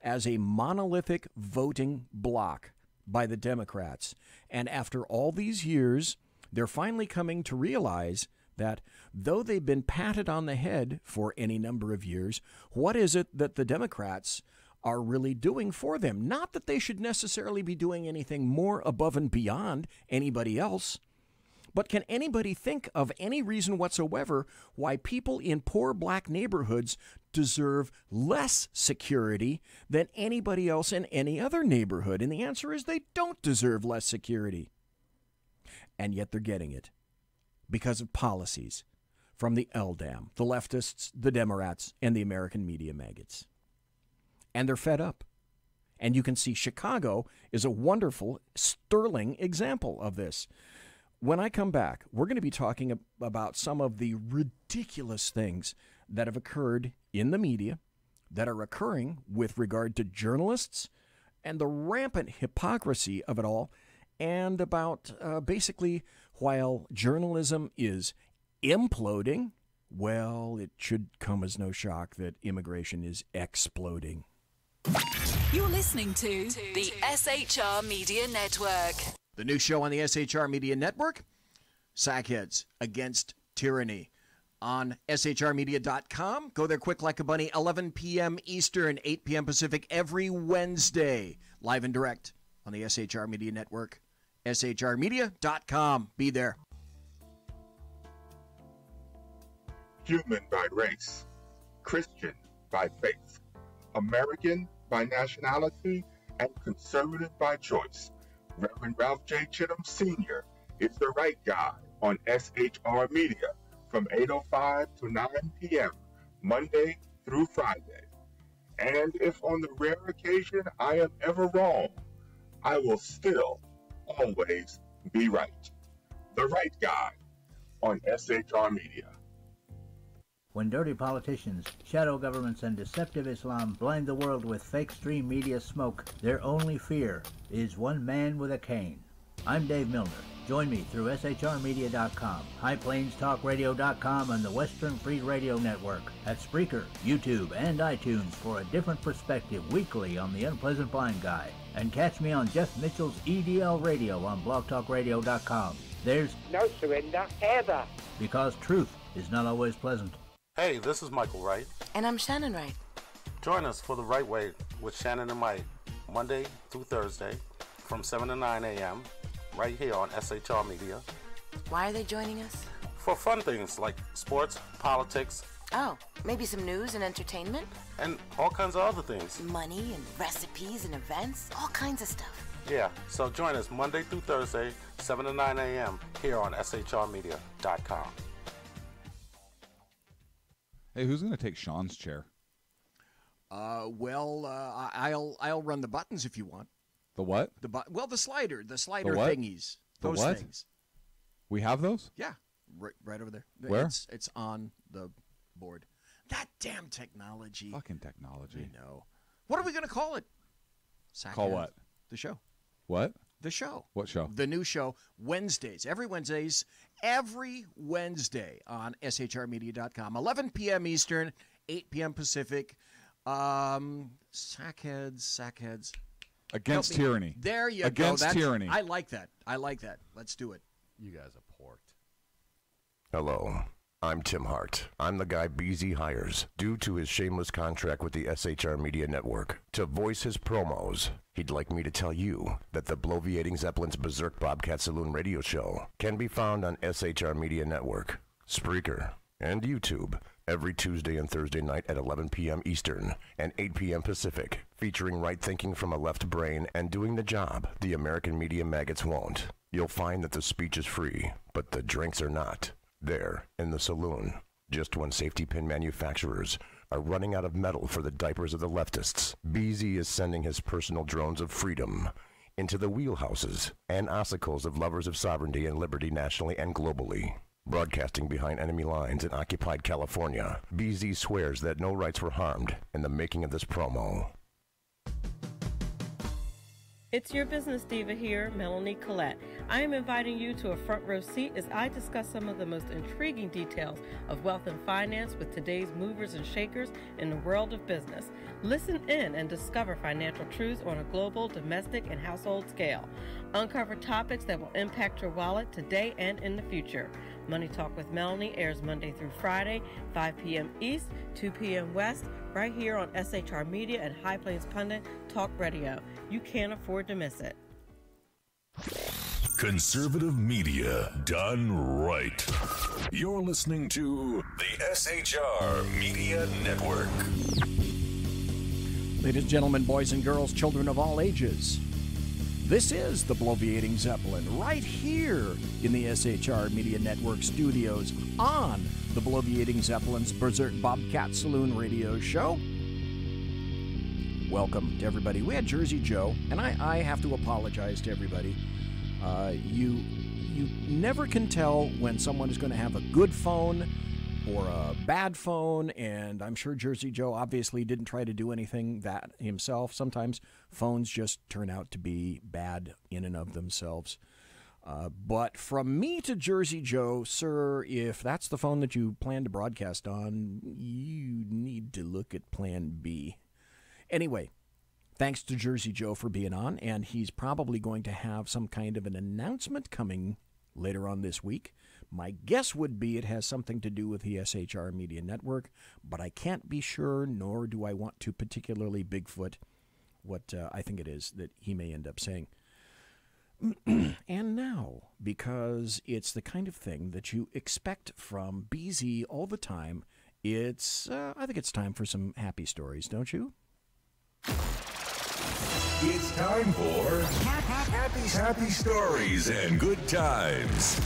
as a monolithic voting bloc by the Democrats. And after all these years, they're finally coming to realize that though they've been patted on the head for any number of years, what is it that the Democrats are really doing for them? Not that they should necessarily be doing anything more above and beyond anybody else. But can anybody think of any reason whatsoever why people in poor black neighborhoods deserve less security than anybody else in any other neighborhood? And the answer is they don't deserve less security. And yet they're getting it because of policies from the LDAM, the leftists, the Democrats, and the American media maggots. And they're fed up. And you can see Chicago is a wonderful, sterling example of this. When I come back, we're going to be talking about some of the ridiculous things that have occurred in the media, that are occurring with regard to journalists, and the rampant hypocrisy of it all, and about basically while journalism is imploding, well, it should come as no shock that immigration is exploding.
You're listening to the SHR Media Network.
The new show on the SHR Media Network, Sackheads Against Tyranny. On shrmedia.com. Go there quick like a bunny, 11 p.m. Eastern, 8 p.m. Pacific, every Wednesday. Live and direct on the SHR Media Network. shrmedia.com. Be there.
Human by race, Christian by faith, American by nationality, and conservative by choice. Reverend Ralph J. Chittum Sr. is the right guy on SHR Media from 8:05 to 9 p.m. Monday through Friday. And if on the rare occasion I am ever wrong, I will still always be right. The right guy on SHR Media.
When dirty politicians, shadow governments, and deceptive Islam blind the world with fake stream media smoke, their only fear is one man with a cane. I'm Dave Milner. Join me through shrmedia.com, highplanestalkradio.com, and the Western Free Radio Network at Spreaker, YouTube, and iTunes for a different perspective weekly on the Unpleasant Blind Guy. And catch me on Jeff Mitchell's EDL Radio on blogtalkradio.com. There's
no surrender ever.
Because truth is not always pleasant.
Hey, this is Michael Wright.
And I'm Shannon Wright.
Join us for The Right Way with Shannon and Mike, Monday through Thursday from 7 to 9 a.m. right here on SHR Media.
Why are they joining us?
For fun things like sports, politics.
Oh, maybe some news and entertainment?
And all kinds of other things.
Money and recipes and events, all kinds of stuff.
Yeah, so join us Monday through Thursday, 7 to 9 a.m. here on shrmedia.com.
Hey, who's going to take Sean's chair?
I'll run the buttons if you want.
The what?
The slider
the
thingies. Those
what?
Things.
We have those?
Yeah, right over there.
Where?
It's on the board. That damn technology.
Fucking technology.
I know. What are we going to call it?
Call what?
The show.
What?
The show.
What show?
The new show, Wednesdays. Every Wednesday on shrmedia.com. 11 p.m. Eastern, 8 p.m. Pacific. Sackheads.
Against tyranny.
There you
Against
go.
tyranny.
I like that. Let's do it.
You guys are porked.
Hello. I'm Tim Hart. I'm the guy BZ hires, due to his shameless contract with the SHR Media Network, to voice his promos. He'd like me to tell you that the bloviating Zeppelin's Berserk Bobcat Saloon radio show can be found on SHR Media Network, Spreaker, and YouTube every Tuesday and Thursday night at 11 p.m. Eastern and 8 p.m. Pacific, featuring right thinking from a left brain and doing the job the American media maggots won't. You'll find that the speech is free, but the drinks are not. There, in the saloon, just when safety pin manufacturers are running out of metal for the diapers of the leftists, BZ is sending his personal drones of freedom into the wheelhouses and ossicles of lovers of sovereignty and liberty nationally and globally. Broadcasting behind enemy lines in occupied California, BZ swears that no rights were harmed in the making of this promo.
It's your business diva here, Melanie Collette. I am inviting you to a front row seat as I discuss some of the most intriguing details of wealth and finance with today's movers and shakers in the world of business. Listen in and discover financial truths on a global, domestic, and household scale. Uncover topics that will impact your wallet today and in the future. Money Talk with Melanie airs Monday through Friday, 5 p.m. East, 2 p.m. West, right here on SHR Media and High Plains Pundit Talk Radio. You can't afford to miss it.
Conservative media done right. You're listening to the SHR Media Network.
Ladies and gentlemen, boys and girls, children of all ages, this is the Bloviating Zeppelin right here in the SHR Media Network studios on the Bloviating Zeppelin's Berserk Bobcat Saloon radio show. Welcome to everybody. We had Jersey Joe, and I have to apologize to everybody. You never can tell when someone is going to have a good phone or a bad phone, and I'm sure Jersey Joe obviously didn't try to do anything that himself. Sometimes phones just turn out to be bad in and of themselves. But from me to Jersey Joe, sir, if that's the phone that you plan to broadcast on, you need to look at Plan B. Anyway, Thanks to Jersey Joe for being on, and he's probably going to have some kind of an announcement coming later on this week. My guess would be it has something to do with the SHR Media Network, but I can't be sure, nor do I want to particularly Bigfoot what I think it is that he may end up saying. And now, because it's the kind of thing that you expect from BZ all the time, I think it's time for some happy stories, don't you?
It's time for happy stories and good times.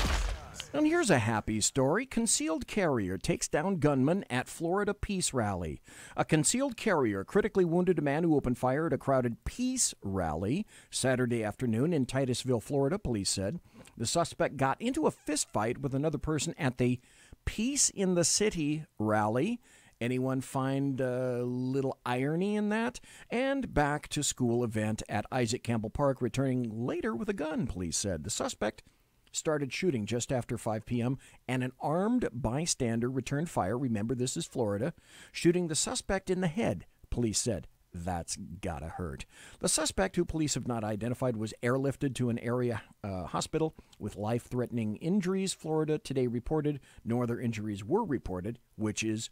And here's a happy story. Concealed carrier takes down gunman at Florida peace rally. A concealed carrier critically wounded a man who opened fire at a crowded peace rally Saturday afternoon in Titusville, Florida, police said. The suspect got into a fistfight with another person at the Peace in the City rally. Anyone find a little irony in that? And back to school event at Isaac Campbell Park, returning later with a gun, police said. The suspect started shooting just after 5 p.m., and an armed bystander returned fire. Remember, this is Florida. Shooting the suspect in the head, police said. That's gotta hurt. The suspect, who police have not identified, was airlifted to an area hospital with life-threatening injuries. Florida Today reported no other injuries were reported, which is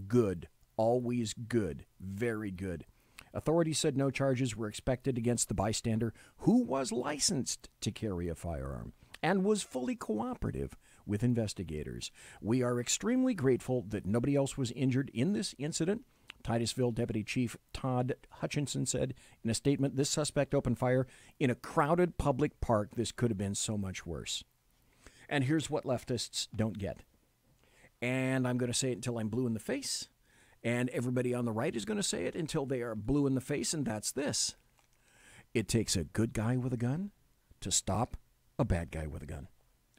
good. Always good. Very good. Authorities said no charges were expected against the bystander, who was licensed to carry a firearm and was fully cooperative with investigators. We are extremely grateful that nobody else was injured in this incident, Titusville Deputy Chief Todd Hutchinson said in a statement. This suspect opened fire in a crowded public park. This could have been so much worse. And here's what leftists don't get. And I'm going to say it until I'm blue in the face. And everybody on the right is going to say it until they are blue in the face, and that's this. It takes a good guy with a gun to stop a bad guy with a gun.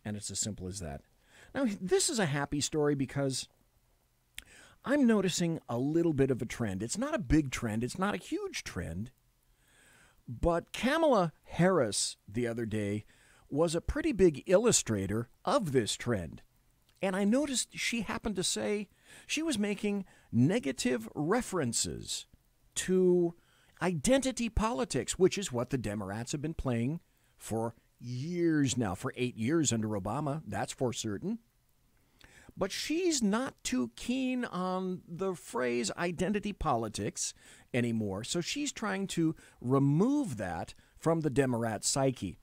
And it's as simple as that. Now, this is a happy story because I'm noticing a little bit of a trend. It's not a big trend. It's not a huge trend. But Kamala Harris the other day was a pretty big illustrator of this trend. And I noticed she happened to say she was making negative references to identity politics, which is what the Democrats have been playing for years now, for 8 years under Obama, that's for certain. But she's not too keen on the phrase identity politics anymore, so she's trying to remove that from the Democrat psyche.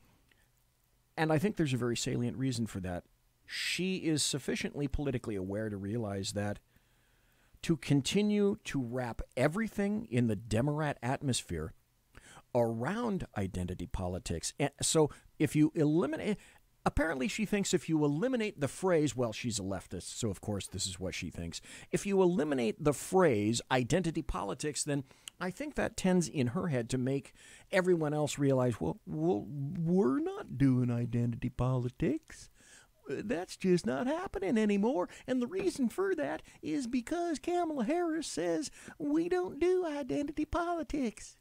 And I think there's a very salient reason for that. She is sufficiently politically aware to realize that to continue to wrap everything in the Democrat atmosphere around identity politics. So if you eliminate, apparently she thinks if you eliminate the phrase, well, she's a leftist, so of course this is what she thinks. If you eliminate the phrase identity politics, then I think that tends in her head to make everyone else realize, well, we're not doing identity politics. That's just not happening anymore. And the reason for that is because Kamala Harris says we don't do identity politics.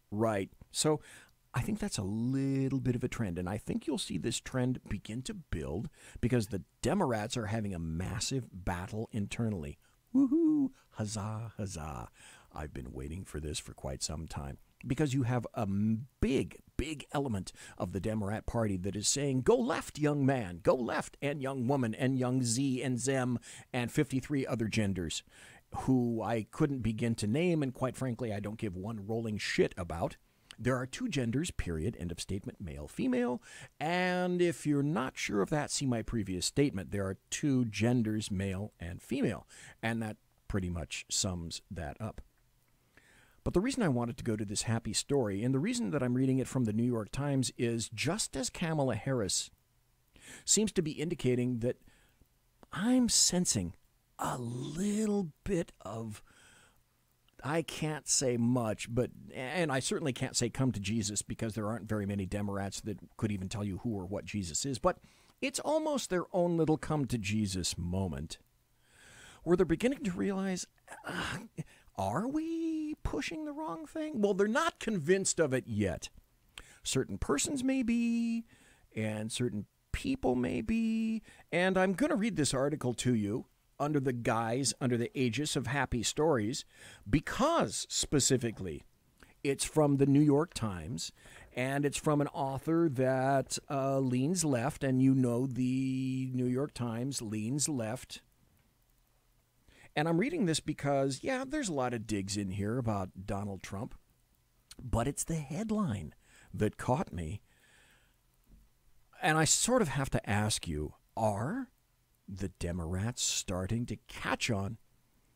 Right. So I think that's a little bit of a trend. And I think you'll see this trend begin to build because the Democrats are having a massive battle internally. Woohoo! Huzzah, huzzah. I've been waiting for this for quite some time. Because you have a big element of the Democrat Party that is saying, go left, young man, go left, and young woman, and young Z and Zem, and 53 other genders, who I couldn't begin to name, and quite frankly, I don't give one rolling shit about. There are two genders, period, end of statement, male, female, and if you're not sure of that, see my previous statement. There are two genders, male and female, and that pretty much sums that up. But the reason I wanted to go to this happy story, and the reason that I'm reading it from the New York Times, is just as Kamala Harris seems to be indicating that I'm sensing a little bit of, I can't say much, and I certainly can't say come to Jesus because there aren't very many Democrats that could even tell you who or what Jesus is, but it's almost their own little come to Jesus moment where they're beginning to realize, are we pushing the wrong thing? Well, they're not convinced of it yet. Certain persons may be, and certain people may be. And I'm going to read this article to you under the aegis of happy stories, because specifically It's from the New York Times, and it's from an author that leans left, and you know the New York Times leans left. And I'm reading this because, yeah, there's a lot of digs in here about Donald Trump, but it's the headline that caught me. And I sort of have to ask you, are the Democrats starting to catch on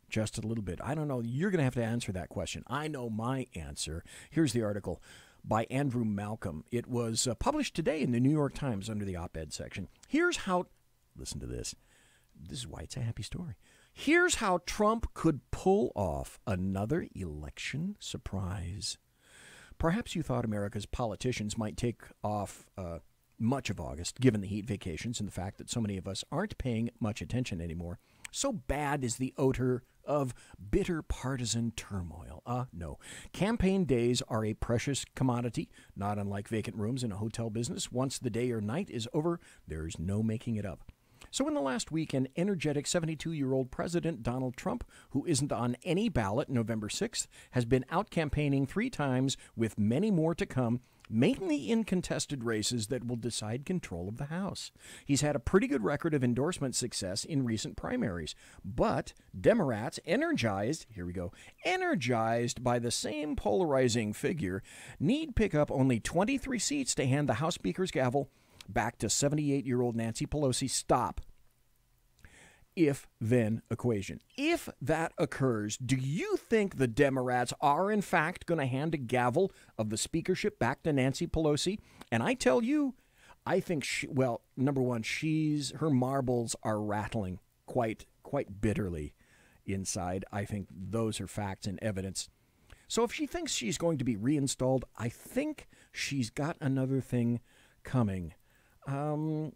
just a little bit? I don't know. You're going to have to answer that question. I know my answer. Here's the article by Andrew Malcolm. It was published today in the New York Times under the op-ed section. Here's how, listen to this. This is why it's a happy story. Here's how Trump could pull off another election surprise. Perhaps you thought America's politicians might take off much of August, given the heat vacations and the fact that so many of us aren't paying much attention anymore. So bad is the odor of bitter partisan turmoil. No. Campaign days are a precious commodity, not unlike vacant rooms in a hotel business. Once the day or night is over, there's no making it up. So in the last week, an energetic 72-year-old President Donald Trump, who isn't on any ballot November 6th, has been out campaigning 3 times with many more to come, mainly in contested races that will decide control of the House. He's had a pretty good record of endorsement success in recent primaries, but Democrats, energized by the same polarizing figure, need pick up only 23 seats to hand the House Speaker's gavel back to 78-year-old Nancy Pelosi. Stop. If-then equation. If that occurs, do you think the Democrats are in fact going to hand a gavel of the speakership back to Nancy Pelosi? And I tell you, I think number one, her marbles are rattling quite bitterly inside. I think those are facts and evidence. So if she thinks she's going to be reinstalled, I think she's got another thing coming.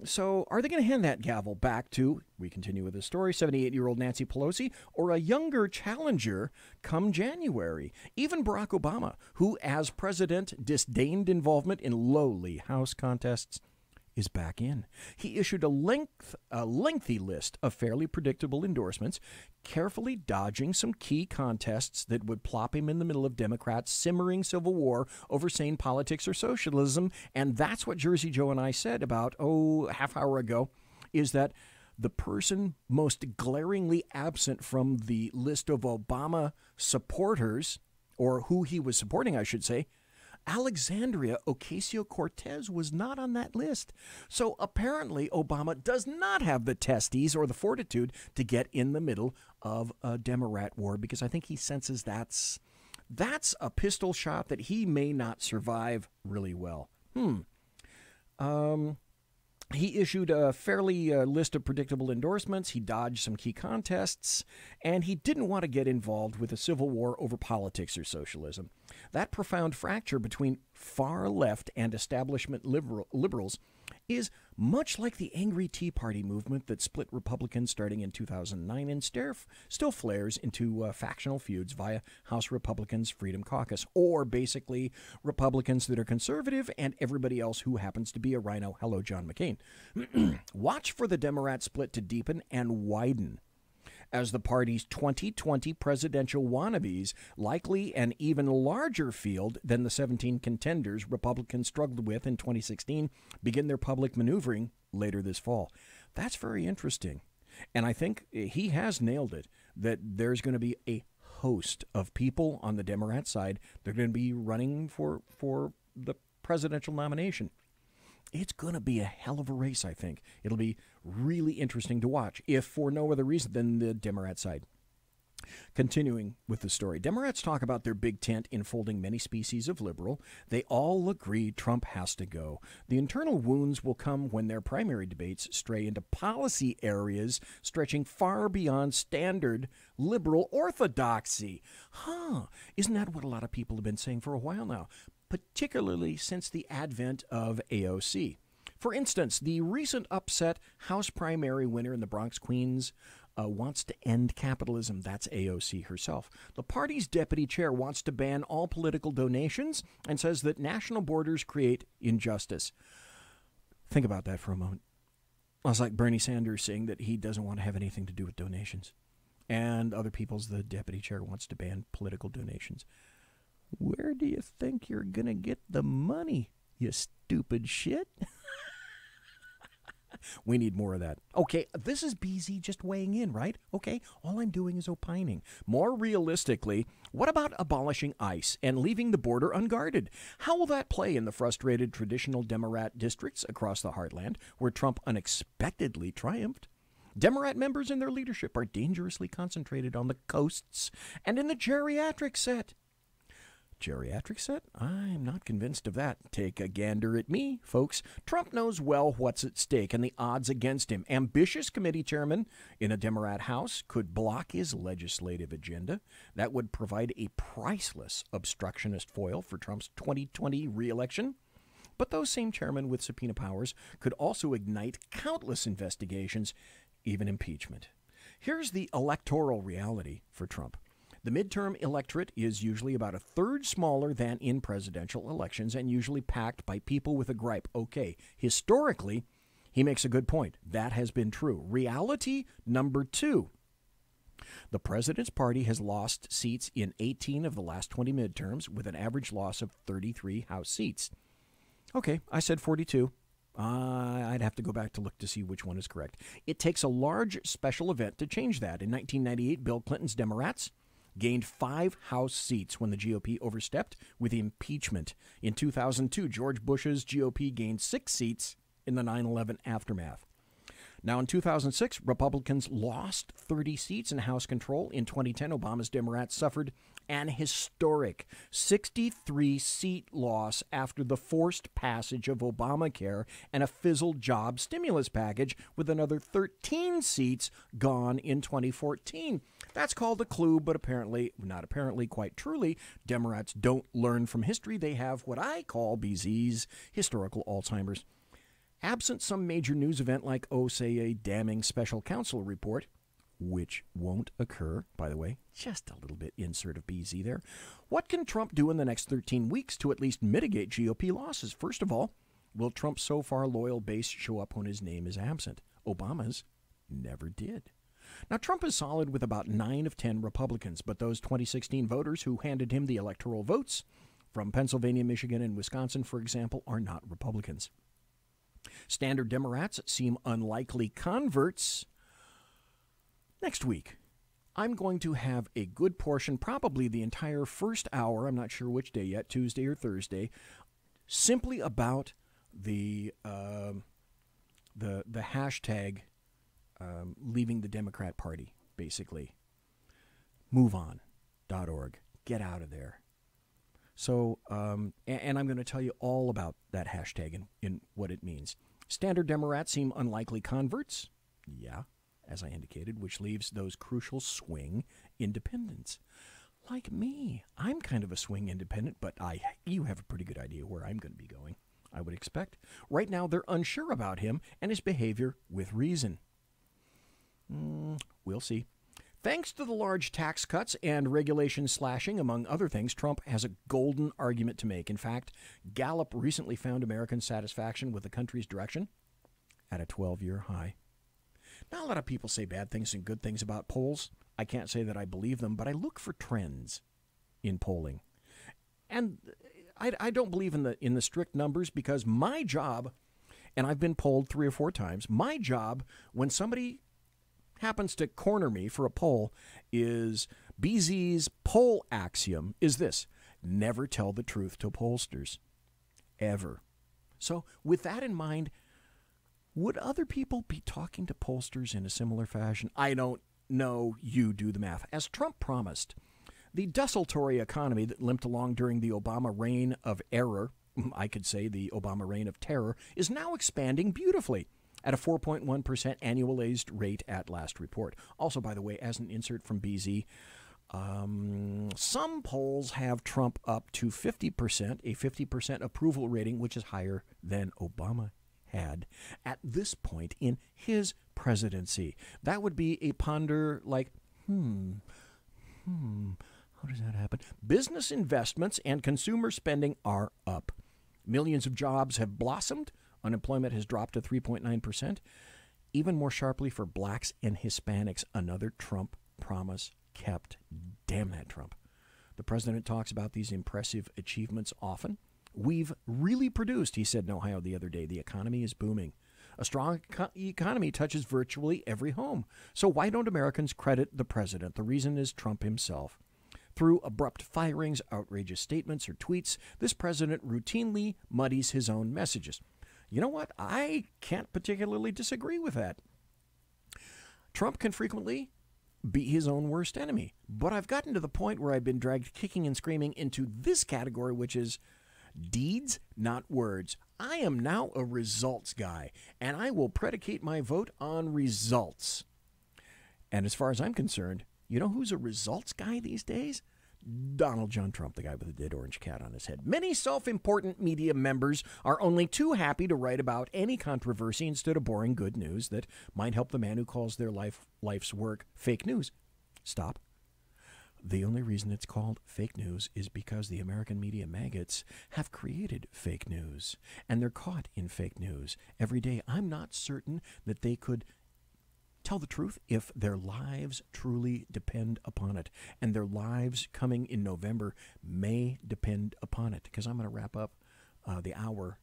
So are they going to hand that gavel back to, we continue with the story, 78-year-old Nancy Pelosi, or a younger challenger come January? Even Barack Obama, who as president disdained involvement in lowly House contests, is back in. He issued a lengthy list of fairly predictable endorsements, carefully dodging some key contests that would plop him in the middle of Democrats' simmering civil war over sane politics or socialism. And that's what Jersey Joe and I said about, half hour ago, is that the person most glaringly absent from the list of Obama supporters, or who he was supporting, I should say, Alexandria Ocasio-Cortez was not on that list. So apparently Obama does not have the testes or the fortitude to get in the middle of a Democrat war, because I think he senses that's a pistol shot that he may not survive really well. He issued a fairly list of predictable endorsements. He dodged some key contests, and he didn't want to get involved with a civil war over politics or socialism. That profound fracture between far left and establishment liberals is much like the angry Tea Party movement that split Republicans starting in 2009 and still flares into factional feuds via House Republicans' Freedom Caucus, or basically Republicans that are conservative and everybody else who happens to be a rhino. Hello, John McCain. Watch for the Democrat split to deepen and widen as the party's 2020 presidential wannabes, likely an even larger field than the 17 contenders Republicans struggled with in 2016, begin their public maneuvering later this fall. That's very interesting. And I think he has nailed it, that there's going to be a host of people on the Democrat side that are going to be running for the presidential nomination. It's going to be a hell of a race, I think. It'll be really interesting to watch, if for no other reason than the Democrat side. Continuing with the story, Democrats talk about their big tent enfolding many species of liberal. They all agree Trump has to go. The internal wounds will come when their primary debates stray into policy areas stretching far beyond standard liberal orthodoxy. Isn't that what a lot of people have been saying for a while now? Particularly since the advent of AOC. For instance, the recent upset House primary winner in the Bronx, Queens, wants to end capitalism. That's AOC herself. The party's deputy chair wants to ban all political donations and says that national borders create injustice. Think about that for a moment. It's like Bernie Sanders saying that he doesn't want to have anything to do with donations. And other people's, the deputy chair wants to ban political donations. Where do you think you're going to get the money, you stupid shit? We need more of that. Okay, this is BZ just weighing in, right? Okay, all I'm doing is opining. More realistically, what about abolishing ICE and leaving the border unguarded? How will that play in the frustrated traditional Democrat districts across the heartland where Trump unexpectedly triumphed? Democrat members and their leadership are dangerously concentrated on the coasts and in the geriatric set. Geriatric set? I'm not convinced of that. Take a gander at me, folks. Trump knows well what's at stake and the odds against him. Ambitious committee chairman in a Democrat House could block his legislative agenda. That would provide a priceless obstructionist foil for Trump's 2020 re-election. But those same chairmen with subpoena powers could also ignite countless investigations, even impeachment. Here's the electoral reality for Trump. The midterm electorate is usually about a third smaller than in presidential elections and usually packed by people with a gripe. Okay, historically, he makes a good point. That has been true. Reality number 2. The president's party has lost seats in 18 of the last 20 midterms with an average loss of 33 House seats. Okay, I said 42. I'd have to go back to look to see which one is correct. It takes a large special event to change that. In 1998, Bill Clinton's Democrats gained 5 House seats when the GOP overstepped with impeachment. In 2002, George Bush's GOP gained 6 seats in the 9/11 aftermath. Now, in 2006, Republicans lost 30 seats in House control. In 2010, Obama's Democrats suffered an historic 63-seat loss after the forced passage of Obamacare and a fizzled job stimulus package, with another 13 seats gone in 2014. That's called a clue, but apparently, not apparently, quite truly, Democrats don't learn from history. They have what I call BZ's historical Alzheimer's. Absent some major news event like, say, a damning special counsel report, which won't occur, by the way, just a little bit insert of BZ there, what can Trump do in the next 13 weeks to at least mitigate GOP losses? First of all, will Trump's so far loyal base show up when his name is absent? Obama's never did. Now, Trump is solid with about 9 of 10 Republicans, but those 2016 voters who handed him the electoral votes from Pennsylvania, Michigan, and Wisconsin, for example, are not Republicans. Standard Democrats seem unlikely converts. Next week, I'm going to have a good portion, probably the entire first hour, I'm not sure which day yet, Tuesday or Thursday, simply about the hashtag leaving the Democrat Party, basically. MoveOn.org. Get out of there. So, and I'm going to tell you all about that hashtag and what it means. Standard Democrats seem unlikely converts. Yeah, as I indicated, which leaves those crucial swing independents. Like me, I'm kind of a swing independent, but you have a pretty good idea where I'm going to be going, I would expect. Right now, they're unsure about him and his behavior with reason. We'll see. Thanks to the large tax cuts and regulation slashing, among other things, Trump has a golden argument to make. In fact, Gallup recently found American satisfaction with the country's direction at a 12-year high. Now, a lot of people say bad things and good things about polls. I can't say that I believe them, but I look for trends in polling. And I don't believe in the strict numbers, because my job, and I've been polled 3 or 4 times, my job when somebody happens to corner me for a poll is BZ's poll axiom is this: never tell the truth to pollsters. Ever. So with that in mind, would other people be talking to pollsters in a similar fashion? I don't know. You do the math. As Trump promised, the desultory economy that limped along during the Obama reign of error, I could say the Obama reign of terror, is now expanding beautifully at a 4.1% annualized rate at last report. Also, by the way, as an insert from BZ, some polls have Trump up to 50%, a 50% approval rating, which is higher than Obama had at this point in his presidency. That would be a ponder like, how does that happen? Business investments and consumer spending are up. Millions of jobs have blossomed. Unemployment has dropped to 3.9%. Even more sharply for blacks and Hispanics, another Trump promise kept. Damn that Trump. The president talks about these impressive achievements often. We've really produced, he said in Ohio the other day, the economy is booming. A strong economy touches virtually every home. So why don't Americans credit the president? The reason is Trump himself. Through abrupt firings, outrageous statements, or tweets, this president routinely muddies his own messages. You know what? I can't particularly disagree with that. Trump can frequently be his own worst enemy. But I've gotten to the point where I've been dragged kicking and screaming into this category, which is deeds, not words. I am now a results guy, and I will predicate my vote on results. And as far as I'm concerned, you know who's a results guy these days? Donald John Trump, the guy with the dead orange cat on his head. Many self-important media members are only too happy to write about any controversy instead of boring good news that might help the man who calls their life's work fake news. Stop. The only reason it's called fake news is because the American media maggots have created fake news, and they're caught in fake news every day. I'm not certain that they could tell the truth if their lives truly depend upon it, and their lives coming in November may depend upon it, because I'm going to wrap up the hour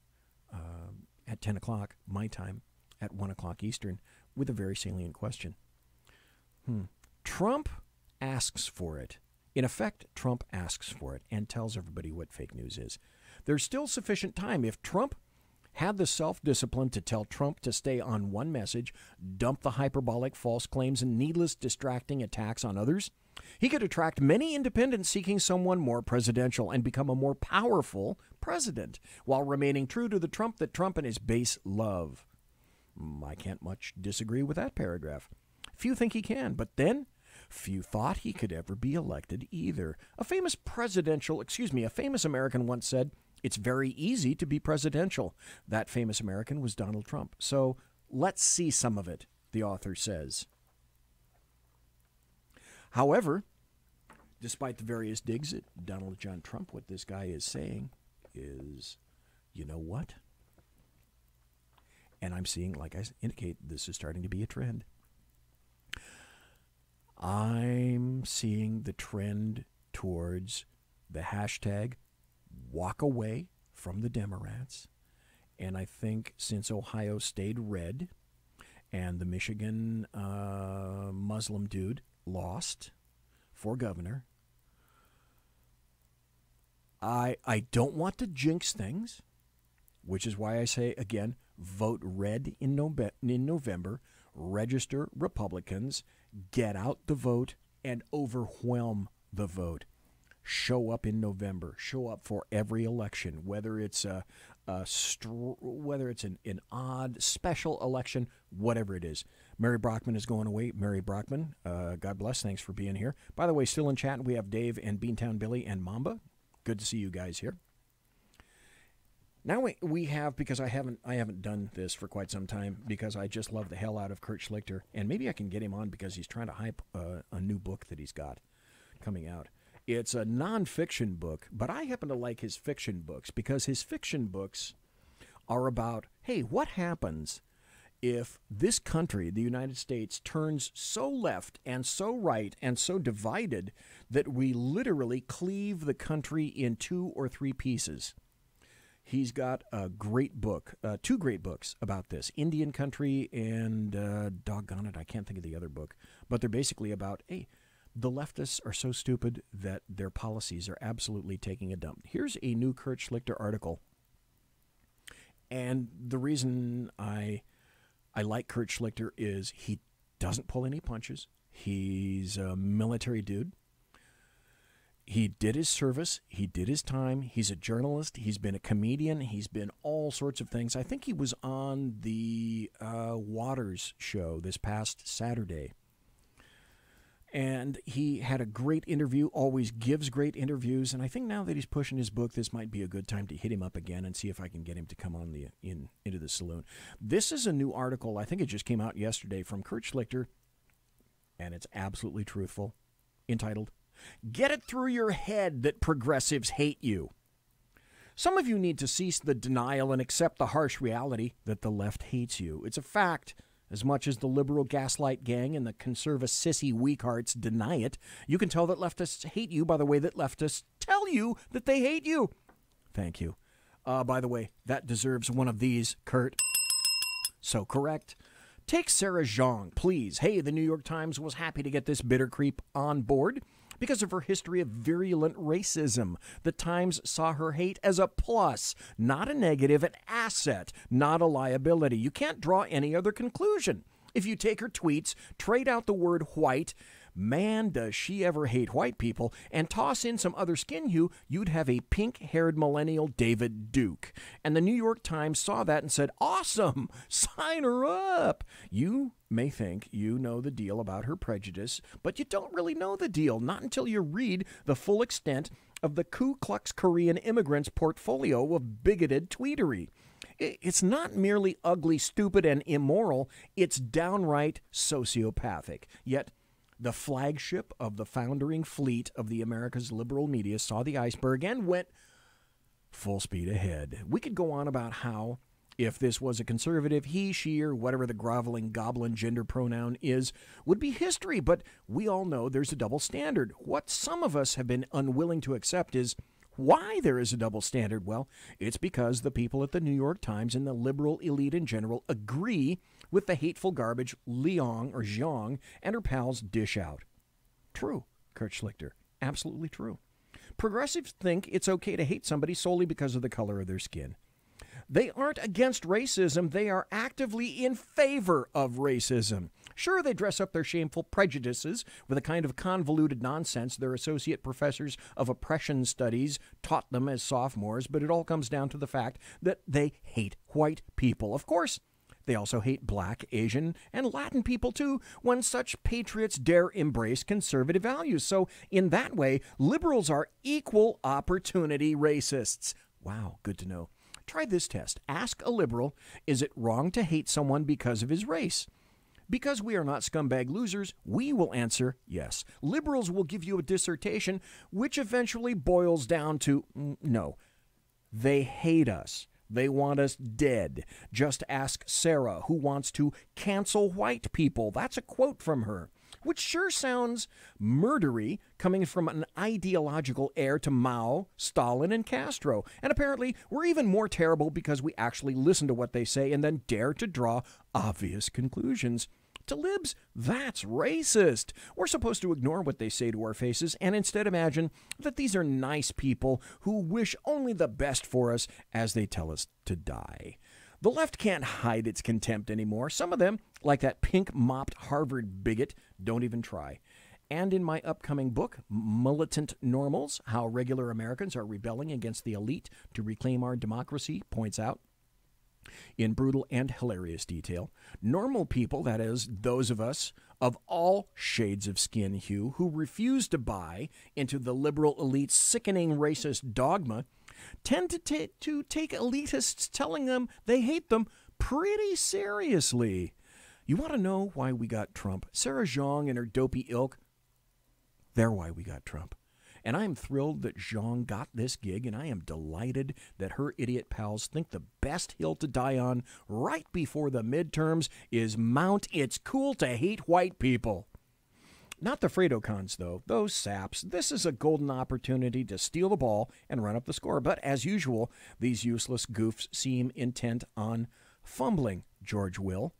at 10 o'clock my time, at 1 o'clock Eastern, with a very salient question. Trump asks for it. In effect, Trump asks for it and tells everybody what fake news is. There's still sufficient time. If Trump had the self-discipline to tell Trump to stay on one message, dump the hyperbolic false claims and needless distracting attacks on others, he could attract many independents seeking someone more presidential and become a more powerful president while remaining true to the Trump that Trump and his base love. I can't much disagree with that paragraph. Few think he can, but then few thought he could ever be elected either. A famous American once said, "It's very easy to be presidential." That famous American was Donald Trump. So let's see some of it, the author says. However, despite the various digs at Donald John Trump, what this guy is saying is, you know what? And I'm seeing, like I indicate, this is starting to be a trend. I'm seeing the trend towards the hashtag walk away from the Democrats. And I think since Ohio stayed red and the Michigan Muslim dude lost for governor, I don't want to jinx things, which is why I say, again, vote red in November, register Republicans, get out the vote, and overwhelm the vote. Show up in November. Show up for every election, whether it's an odd special election, whatever it is. Mary Brockman is going away. Mary Brockman, God bless. Thanks for being here. By the way, still in chat, we have Dave and Beantown Billy and Mamba. Good to see you guys here. Now we have, because I haven't done this for quite some time, because I just love the hell out of Kurt Schlichter, and maybe I can get him on because he's trying to hype a new book that he's got coming out. It's a nonfiction book, but I happen to like his fiction books because his fiction books are about, hey, what happens if this country, the United States, turns so left and so right and so divided that we literally cleave the country in 2 or 3 pieces? He's got a great book, 2 great books about this, Indian Country and, doggone it, I can't think of the other book. But they're basically about, hey, the leftists are so stupid that their policies are absolutely taking a dump. Here's a new Kurt Schlichter article. And the reason I like Kurt Schlichter is he doesn't pull any punches. He's a military dude. He did his service. He did his time. He's a journalist. He's been a comedian. He's been all sorts of things. I think he was on the Waters show this past Saturday. And he had a great interview, always gives great interviews. And I think now that he's pushing his book, this might be a good time to hit him up again and see if I can get him to come on into the Saloon. This is a new article. I think it just came out yesterday from Kurt Schlichter, and it's absolutely truthful, entitled, "Get It Through Your Head That Progressives Hate You." Some of you need to cease the denial and accept the harsh reality that the left hates you. It's a fact. As much as the liberal gaslight gang and the conservative sissy weakhearts deny it, you can tell that leftists hate you by the way that leftists tell you that they hate you. Thank you. By the way, that deserves one of these, Kurt. So correct. Take Sarah Jeong, please. Hey, the New York Times was happy to get this bitter creep on board because of her history of virulent racism. The Times saw her hate as a plus, not a negative, an asset, not a liability. You can't draw any other conclusion. If you take her tweets, trade out the word white, man, does she ever hate white people, and toss in some other skin hue, you'd have a pink-haired millennial David Duke. And the New York Times saw that and said, awesome, sign her up. You may think you know the deal about her prejudice, but you don't really know the deal, not until you read the full extent of the Ku Klux Korean immigrants' portfolio of bigoted tweetery. It's not merely ugly, stupid, and immoral, it's downright sociopathic. Yet, the flagship of the foundering fleet of the America's liberal media saw the iceberg and went full speed ahead. We could go on about how, if this was a conservative, he, she, or whatever the groveling goblin gender pronoun is, would be history, but we all know there's a double standard. What some of us have been unwilling to accept is why there is a double standard. Well, it's because the people at the New York Times and the liberal elite in general agree with the hateful garbage Jeong and her pals dish out. True, Kurt Schlichter. Absolutely true. Progressives think it's okay to hate somebody solely because of the color of their skin. They aren't against racism. They are actively in favor of racism. Sure, they dress up their shameful prejudices with a kind of convoluted nonsense their associate professors of oppression studies taught them as sophomores, but it all comes down to the fact that they hate white people. Of course, they also hate black, Asian, and Latin people, too, when such patriots dare embrace conservative values. So, in that way, liberals are equal opportunity racists. Wow, good to know. Try this test. Ask a liberal, is it wrong to hate someone because of his race? Because we are not scumbag losers, we will answer yes. Liberals will give you a dissertation, which eventually boils down to no. They hate us. They want us dead. Just ask Sarah, who wants to cancel white people. That's a quote from her, which sure sounds murdery, coming from an ideological heir to Mao, Stalin, and Castro. And apparently, we're even more terrible because we actually listen to what they say and then dare to draw obvious conclusions. To libs, that's racist. We're supposed to ignore what they say to our faces and instead imagine that these are nice people who wish only the best for us as they tell us to die. The left can't hide its contempt anymore. Some of them, like that pink-mopped Harvard bigot, don't even try. And in my upcoming book, Militant Normals, How Regular Americans Are Rebelling Against the Elite to Reclaim Our Democracy, points out, in brutal and hilarious detail, normal people, that is, those of us of all shades of skin hue who refuse to buy into the liberal elite's sickening racist dogma, tend to take elitists telling them they hate them pretty seriously. You want to know why we got Trump? Sarah Jeong and her dopey ilk, they're why we got Trump. And I am thrilled that Jeong got this gig, and I am delighted that her idiot pals think the best hill to die on right before the midterms is Mount It's Cool to Hate White People. Not the Fredo-cons, though. Those saps. This is a golden opportunity to steal the ball and run up the score. But as usual, these useless goofs seem intent on fumbling, George Will.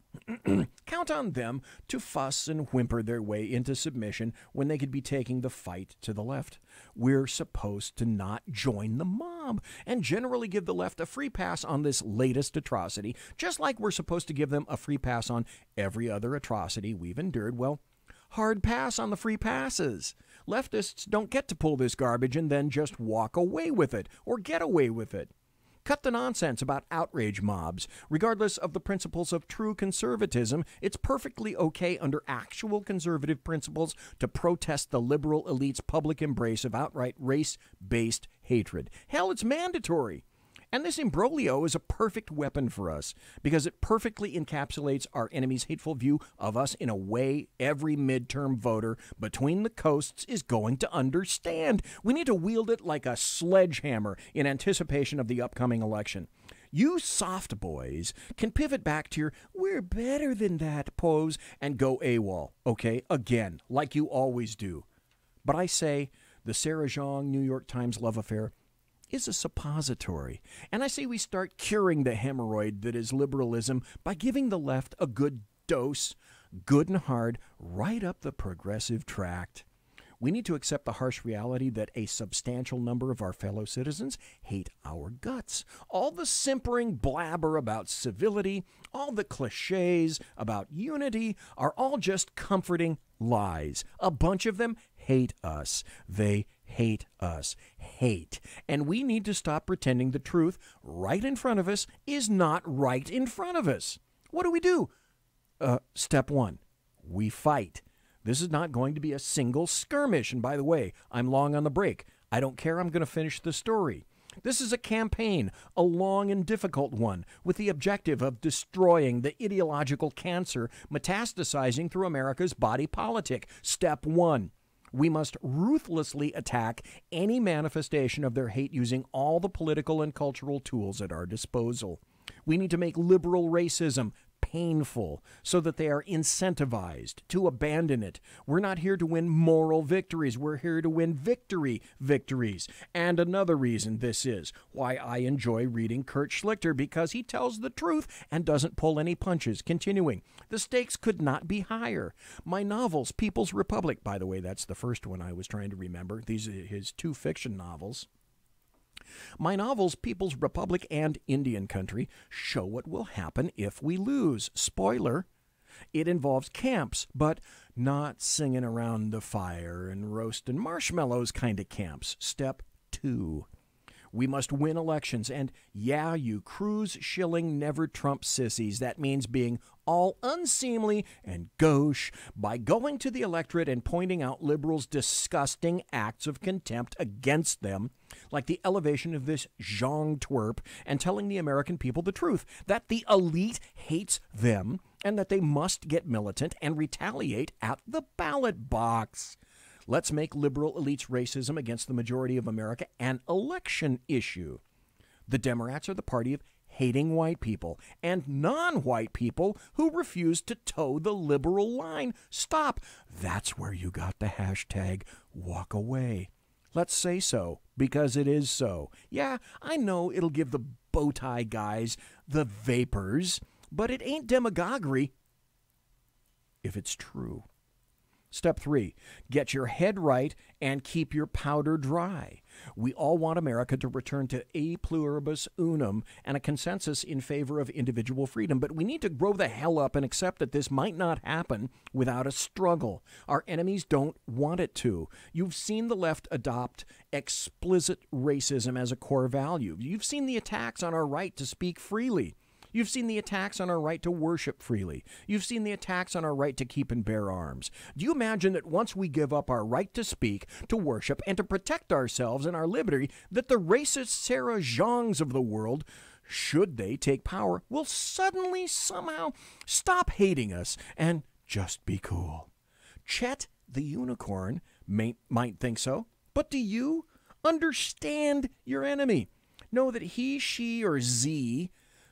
Count on them to fuss and whimper their way into submission when they could be taking the fight to the left. We're supposed to not join the mob and generally give the left a free pass on this latest atrocity, just like we're supposed to give them a free pass on every other atrocity we've endured. Well, hard pass on the free passes. Leftists don't get to pull this garbage and then just walk away with it or get away with it. Cut the nonsense about outrage mobs. Regardless of the principles of true conservatism, it's perfectly okay under actual conservative principles to protest the liberal elite's public embrace of outright race-based hatred. Hell, it's mandatory. And this imbroglio is a perfect weapon for us because it perfectly encapsulates our enemy's hateful view of us in a way every midterm voter between the coasts is going to understand. We need to wield it like a sledgehammer in anticipation of the upcoming election. You soft boys can pivot back to your "we're better than that" pose and go AWOL, okay? Again, like you always do. But I say the Sarah Jeong New York Times love affair is a suppository. And I say we start curing the hemorrhoid that is liberalism by giving the left a good dose, good and hard, right up the progressive tract. We need to accept the harsh reality that a substantial number of our fellow citizens hate our guts. All the simpering blabber about civility, all the cliches about unity are all just comforting lies. A bunch of them hate us. They hate us. Hate. And we need to stop pretending the truth right in front of us is not right in front of us. What do? Step one, we fight. This is not going to be a single skirmish. And by the way, I'm long on the break. I don't care. I'm going to finish the story. This is a campaign, a long and difficult one, with the objective of destroying the ideological cancer metastasizing through America's body politic. Step one, we must ruthlessly attack any manifestation of their hate using all the political and cultural tools at our disposal. We need to make liberal racism painful so that they are incentivized to abandon it. We're not here to win moral victories. We're here to win victories. And another reason this is why I enjoy reading Kurt Schlichter, because he tells the truth and doesn't pull any punches. Continuing, the stakes could not be higher. My novels, People's Republic, by the way, that's the first one I was trying to remember. These are his two fiction novels. My novels, People's Republic and Indian Country, show what will happen if we lose. Spoiler, it involves camps, but not singing around the fire and roasting marshmallows kind of camps. Step two, we must win elections. And yeah, you cruise shilling never Trump sissies. That means being all unseemly and gauche by going to the electorate and pointing out liberals' disgusting acts of contempt against them, like the elevation of this Jeong twerp, and telling the American people the truth, that the elite hates them and that they must get militant and retaliate at the ballot box. Let's make liberal elites' racism against the majority of America an election issue. The Democrats are the party of hating white people and non-white people who refuse to toe the liberal line. Stop. That's where you got the hashtag walk away. Let's say so, because it is so. Yeah, I know it'll give the bow tie guys the vapors, but it ain't demagoguery if it's true. Step three, get your head right and keep your powder dry. We all want America to return to a pluribus unum and a consensus in favor of individual freedom, but we need to grow the hell up and accept that this might not happen without a struggle. Our enemies don't want it to. You've seen the left adopt explicit racism as a core value. You've seen the attacks on our right to speak freely. You've seen the attacks on our right to worship freely. You've seen the attacks on our right to keep and bear arms. Do you imagine that once we give up our right to speak, to worship, and to protect ourselves and our liberty, that the racist Sarah Jeongs of the world, should they take power, will suddenly somehow stop hating us and just be cool? Chet the unicorn might think so, but do you understand your enemy? Know that he, she, or Z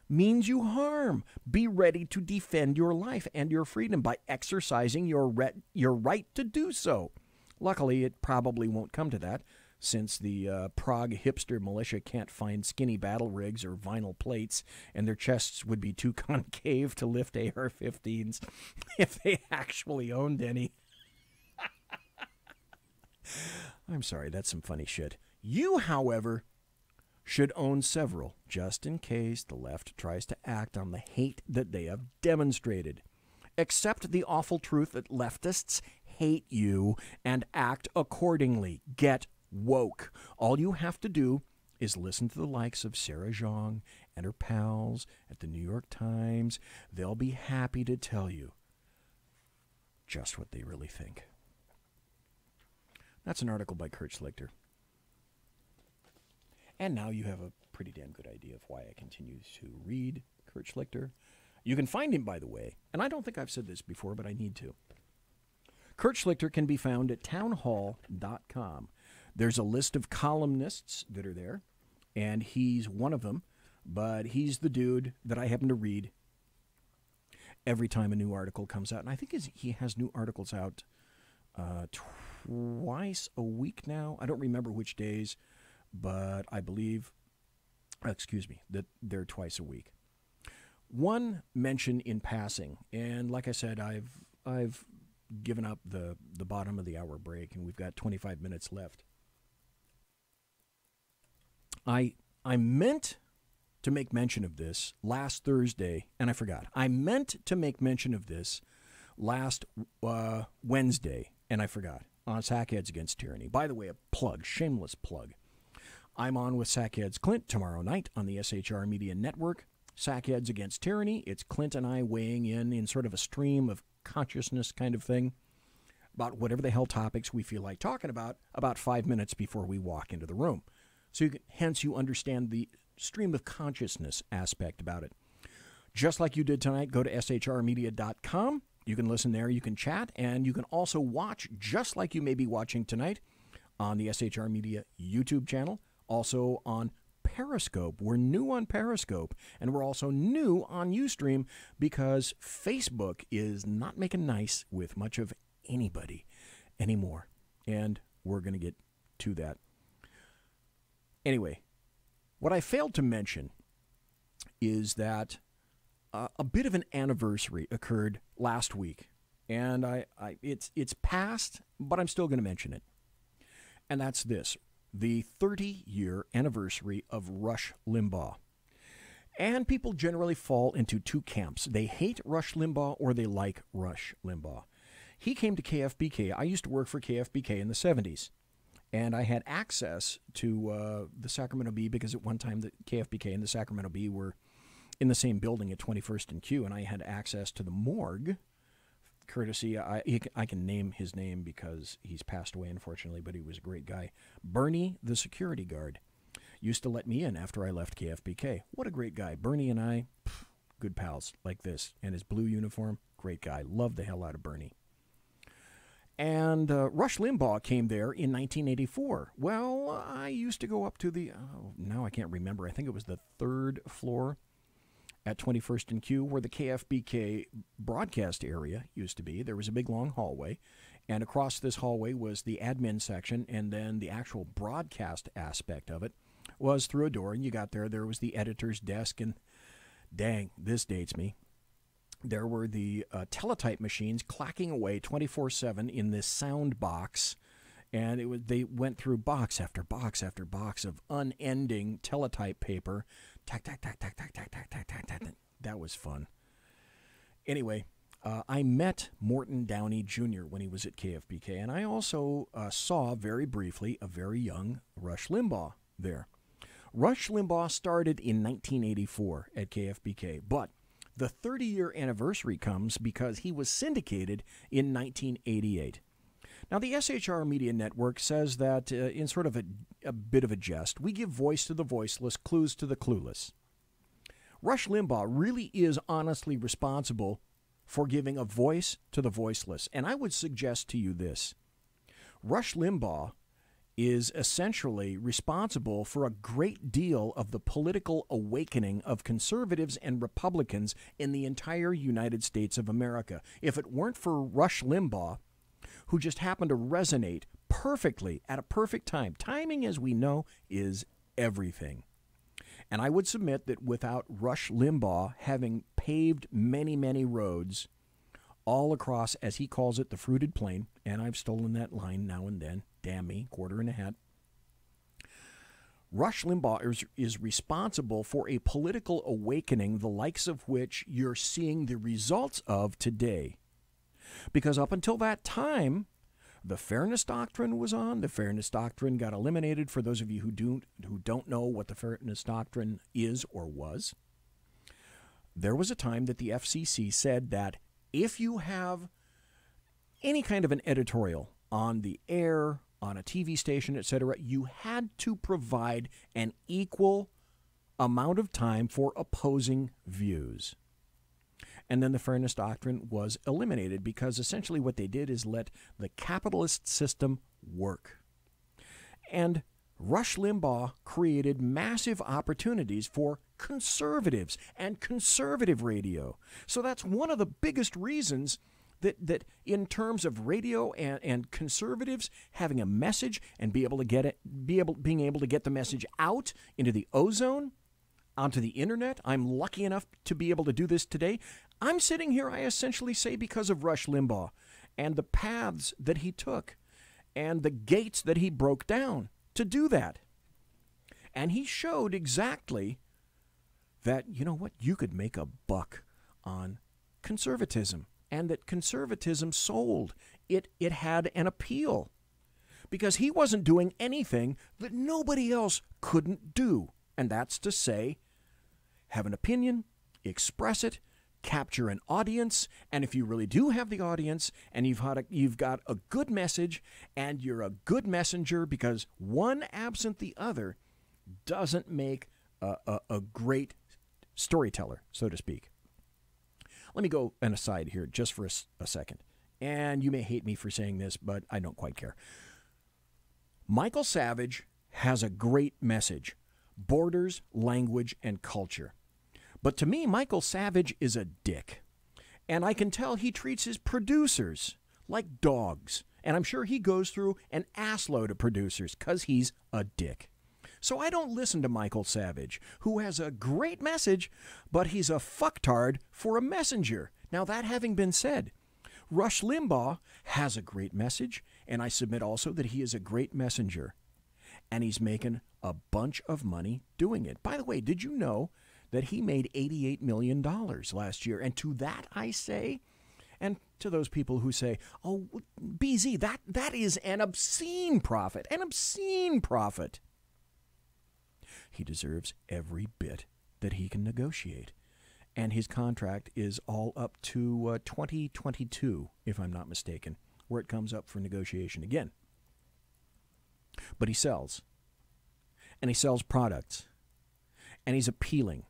means you harm. Be ready to defend your life and your freedom by exercising your right to do so. Luckily, it probably won't come to that, since the Prague hipster militia can't find skinny battle rigs or vinyl plates, and their chests would be too concave to lift AR-15s if they actually owned any. I'm sorry, that's some funny shit. You, however, should own several, just in case the left tries to act on the hate that they have demonstrated. Accept the awful truth that leftists hate you and act accordingly. Get woke. All you have to do is listen to the likes of Sarah Jeong and her pals at the New York Times. They'll be happy to tell you just what they really think. That's an article by Kurt Schlichter. And now you have a pretty damn good idea of why I continue to read Kurt Schlichter. You can find him, by the way, and I don't think I've said this before, but I need to. Kurt Schlichter can be found at townhall.com. There's a list of columnists that are there, and he's one of them. but he's the dude that I happen to read every time a new article comes out. And I think he has new articles out twice a week now. I don't remember which days, but I believe, that they're twice a week. One mention in passing, and like I said, I've given up the bottom of the hour break, and we've got 25 minutes left. I meant to make mention of this last Thursday, and I forgot. I meant to make mention of this last Wednesday, and I forgot, on Sackheads Against Tyranny. By the way, a plug, shameless plug. I'm on with Sackheads Clint tomorrow night on the SHR Media Network. Sackheads Against Tyranny. It's Clint and I weighing in sort of a stream of consciousness kind of thing about whatever the hell topics we feel like talking about 5 minutes before we walk into the room. So hence you understand the stream of consciousness aspect about it. Just like you did tonight, go to shrmedia.com. You can listen there, you can chat, and you can also watch, just like you may be watching tonight, on the SHR Media YouTube channel, also on Periscope. We're new on Periscope, and we're also new on Ustream because Facebook is not making nice with much of anybody anymore, and we're going to get to that. Anyway, what I failed to mention is that a bit of an anniversary occurred last week, and it's past, but I'm still going to mention it. And that's this, the 30-year anniversary of Rush Limbaugh. And people generally fall into two camps. They hate Rush Limbaugh or they like Rush Limbaugh. He came to KFBK. I used to work for KFBK in the 70s. And I had access to the Sacramento Bee because at one time the KFBK and the Sacramento Bee were in the same building at 21st and Q, and I had access to the morgue, courtesy, I can name his name because he's passed away, unfortunately, but he was a great guy. Bernie, the security guard, used to let me in after I left KFBK. What a great guy. Bernie and I, good pals like this. And his blue uniform, great guy. Loved the hell out of Bernie. And Rush Limbaugh came there in 1984. Well, I used to go up to now I can't remember. I think it was the third floor at 21st and Q, where the KFBK broadcast area used to be. There was a big long hallway, and across this hallway was the admin section, and then the actual broadcast aspect of it was through a door, and you got there was the editor's desk, and dang, this dates me. There were the teletype machines clacking away 24/7 in this sound box, and they went through box after box after box of unending teletype paper. Tack, tack, tack, tack, tack, tack, tack, tack, tack, tack. That was fun. Anyway, I met Morton Downey Jr. when he was at KFBK, and I also saw very briefly a very young Rush Limbaugh there. Rush Limbaugh started in 1984 at KFBK, but the 30-year anniversary comes because he was syndicated in 1988. Now, the SHR Media Network says that, in sort of a bit of a jest, we give voice to the voiceless, clues to the clueless. Rush Limbaugh really is honestly responsible for giving a voice to the voiceless. And I would suggest to you this. Rush Limbaugh is essentially responsible for a great deal of the political awakening of conservatives and Republicans in the entire United States of America. If it weren't for Rush Limbaugh, who just happened to resonate perfectly at a perfect time. Timing, as we know, is everything. And I would submit that without Rush Limbaugh having paved many, many roads all across, as he calls it, the fruited plain, and I've stolen that line now and then, damn me, quarter in a hat, Rush Limbaugh is responsible for a political awakening the likes of which you're seeing the results of today. Because up until that time, the Fairness Doctrine was on. The Fairness Doctrine got eliminated. For those of you who don't know what the Fairness Doctrine is or was, there was a time that the FCC said that if you have any kind of an editorial on the air, on a TV station, etc., you had to provide an equal amount of time for opposing views. And then the Fairness Doctrine was eliminated because essentially what they did is let the capitalist system work. And Rush Limbaugh created massive opportunities for conservatives and conservative radio. So that's one of the biggest reasons that in terms of radio and conservatives having a message and being able to get the message out into the ozone, onto the internet. I'm lucky enough to be able to do this today. I'm sitting here, I essentially say, because of Rush Limbaugh and the paths that he took and the gates that he broke down to do that. And he showed exactly that, you know what, you could make a buck on conservatism, and that conservatism sold. It had an appeal because he wasn't doing anything that nobody else couldn't do. And that's to say, have an opinion, express it, capture an audience, and if you really do have the audience and you've got a good message and you're a good messenger, because one absent the other doesn't make a great storyteller, so to speak. Let me go an aside here just for a second. And you may hate me for saying this, but I don't quite care. Michael Savage has a great message: borders, language, and culture. But to me, Michael Savage is a dick. And I can tell he treats his producers like dogs. And I'm sure he goes through an assload of producers because he's a dick. So I don't listen to Michael Savage, who has a great message, but he's a fucktard for a messenger. Now, that having been said, Rush Limbaugh has a great message, and I submit also that he is a great messenger. And he's making a bunch of money doing it. By the way, did you know that he made $88 million last year? And to that I say, and to those people who say, oh, BZ, that is an obscene profit, an obscene profit. He deserves every bit that he can negotiate. And his contract is all up to 2022, if I'm not mistaken, where it comes up for negotiation again. But he sells. And he sells products. And he's appealing.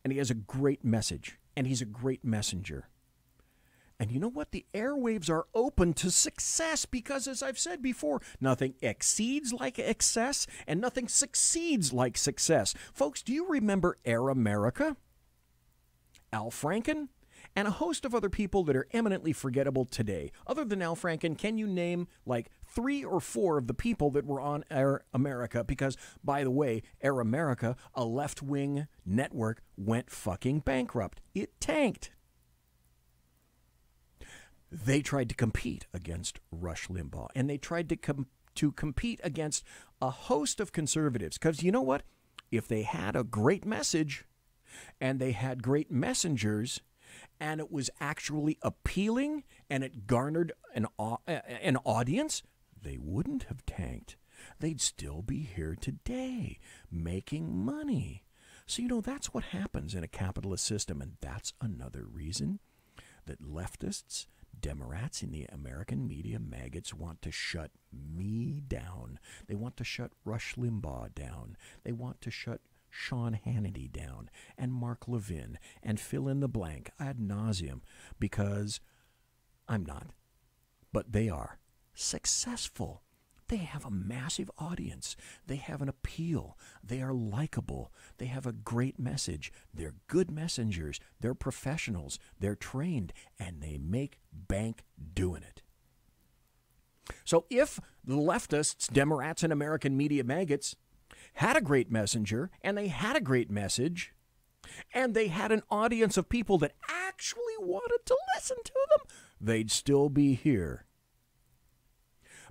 And he has a great message. And he's a great messenger. And you know what? The airwaves are open to success because, as I've said before, nothing exceeds like excess and nothing succeeds like success. Folks, do you remember Air America? Al Franken? And a host of other people that are eminently forgettable today. Other than Al Franken, can you name like 3 or 4 of the people that were on Air America? Because, by the way, Air America, a left-wing network, went fucking bankrupt. It tanked. They tried to compete against Rush Limbaugh, and they tried to compete against a host of conservatives. Because you know what? If they had a great message, and they had great messengers, and it was actually appealing, and it garnered an audience, they wouldn't have tanked. They'd still be here today, making money. So, you know, that's what happens in a capitalist system, and that's another reason that leftists, Democrats, and the American media maggots want to shut me down. They want to shut Rush Limbaugh down. They want to shut Sean Hannity down, and Mark Levin, and fill in the blank ad nauseum, because I'm not, but they are successful. They have a massive audience. They have an appeal. They are likable. They have a great message. They're good messengers. They're professionals. They're trained, and they make bank doing it. So if the leftists, Democrats, and American media maggots had a great messenger, and they had a great message, and they had an audience of people that actually wanted to listen to them, they'd still be here.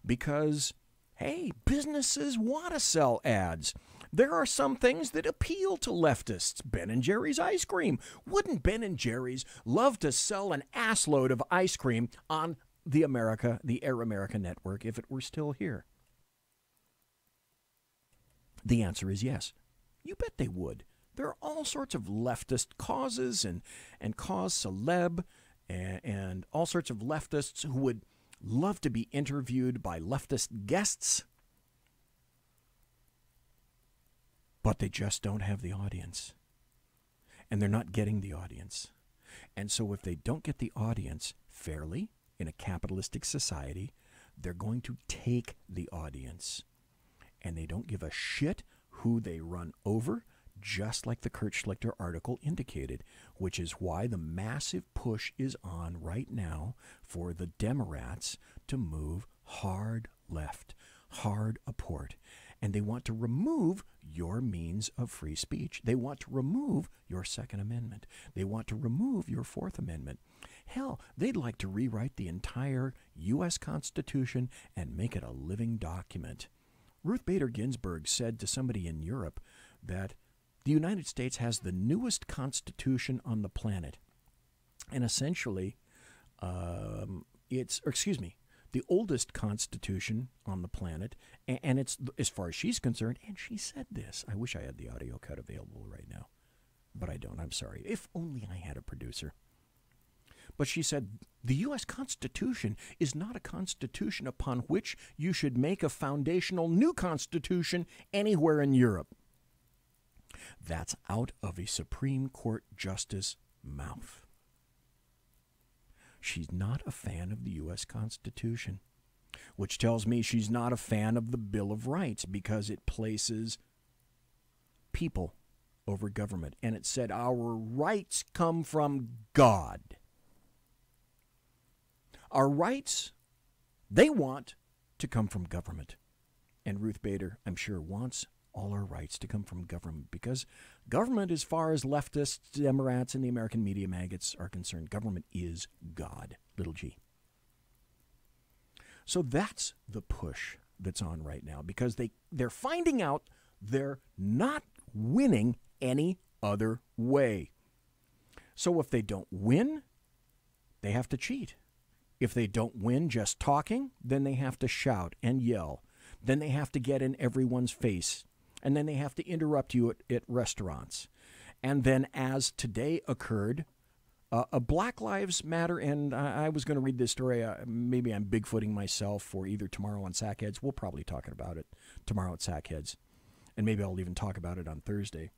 Because, hey, businesses want to sell ads. There are some things that appeal to leftists. Ben & Jerry's ice cream. Wouldn't Ben & Jerry's love to sell an assload of ice cream on the Air America network if it were still here? The answer is yes. You bet they would. There are all sorts of leftist causes and cause celeb and all sorts of leftists who would love to be interviewed by leftist guests, but they just don't have the audience. And they're not getting the audience. And so if they don't get the audience fairly in a capitalistic society, they're going to take the audience. and they don't give a shit who they run over, just like the Kurt Schlichter article indicated, which is why the massive push is on right now for the Democrats to move hard left, hard aport. And they want to remove your means of free speech. They want to remove your Second Amendment. They want to remove your Fourth Amendment. Hell, they'd like to rewrite the entire U.S. Constitution and make it a living document. Ruth Bader Ginsburg said to somebody in Europe that the United States has the newest constitution on the planet. And essentially, the oldest constitution on the planet, and it's, as far as she's concerned, and she said this. I wish I had the audio cut available right now, but I don't. I'm sorry. If only I had a producer. But she said, the U.S. Constitution is not a constitution upon which you should make a foundational new constitution anywhere in Europe. That's out of a Supreme Court justice's mouth. She's not a fan of the U.S. Constitution, which tells me she's not a fan of the Bill of Rights because it places people over government. And it said our rights come from God. Our rights, they want to come from government. And Ruth Bader, I'm sure, wants all our rights to come from government because government, as far as leftists, Democrats, and the American media maggots are concerned, government is God, little g. So that's the push that's on right now because they're finding out they're not winning any other way. So if they don't win, they have to cheat. If they don't win just talking, then they have to shout and yell. Then they have to get in everyone's face. And then they have to interrupt you at restaurants. And then, as today occurred, a Black Lives Matter, and I was going to read this story. Maybe I'm bigfooting myself for either tomorrow on Sackheads. We'll probably talk about it tomorrow at Sackheads. And maybe I'll even talk about it on Thursday.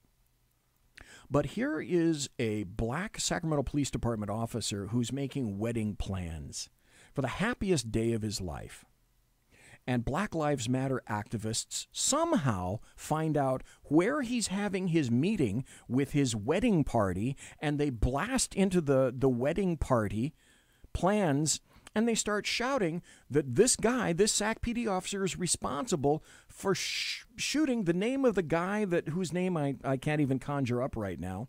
But here is a black Sacramento Police Department officer who's making wedding plans for the happiest day of his life. And Black Lives Matter activists somehow find out where he's having his meeting with his wedding party, and they blast into the wedding party plans, and they start shouting that this guy, this SAC PD officer, is responsible for shooting the name of the guy whose name I can't even conjure up right now.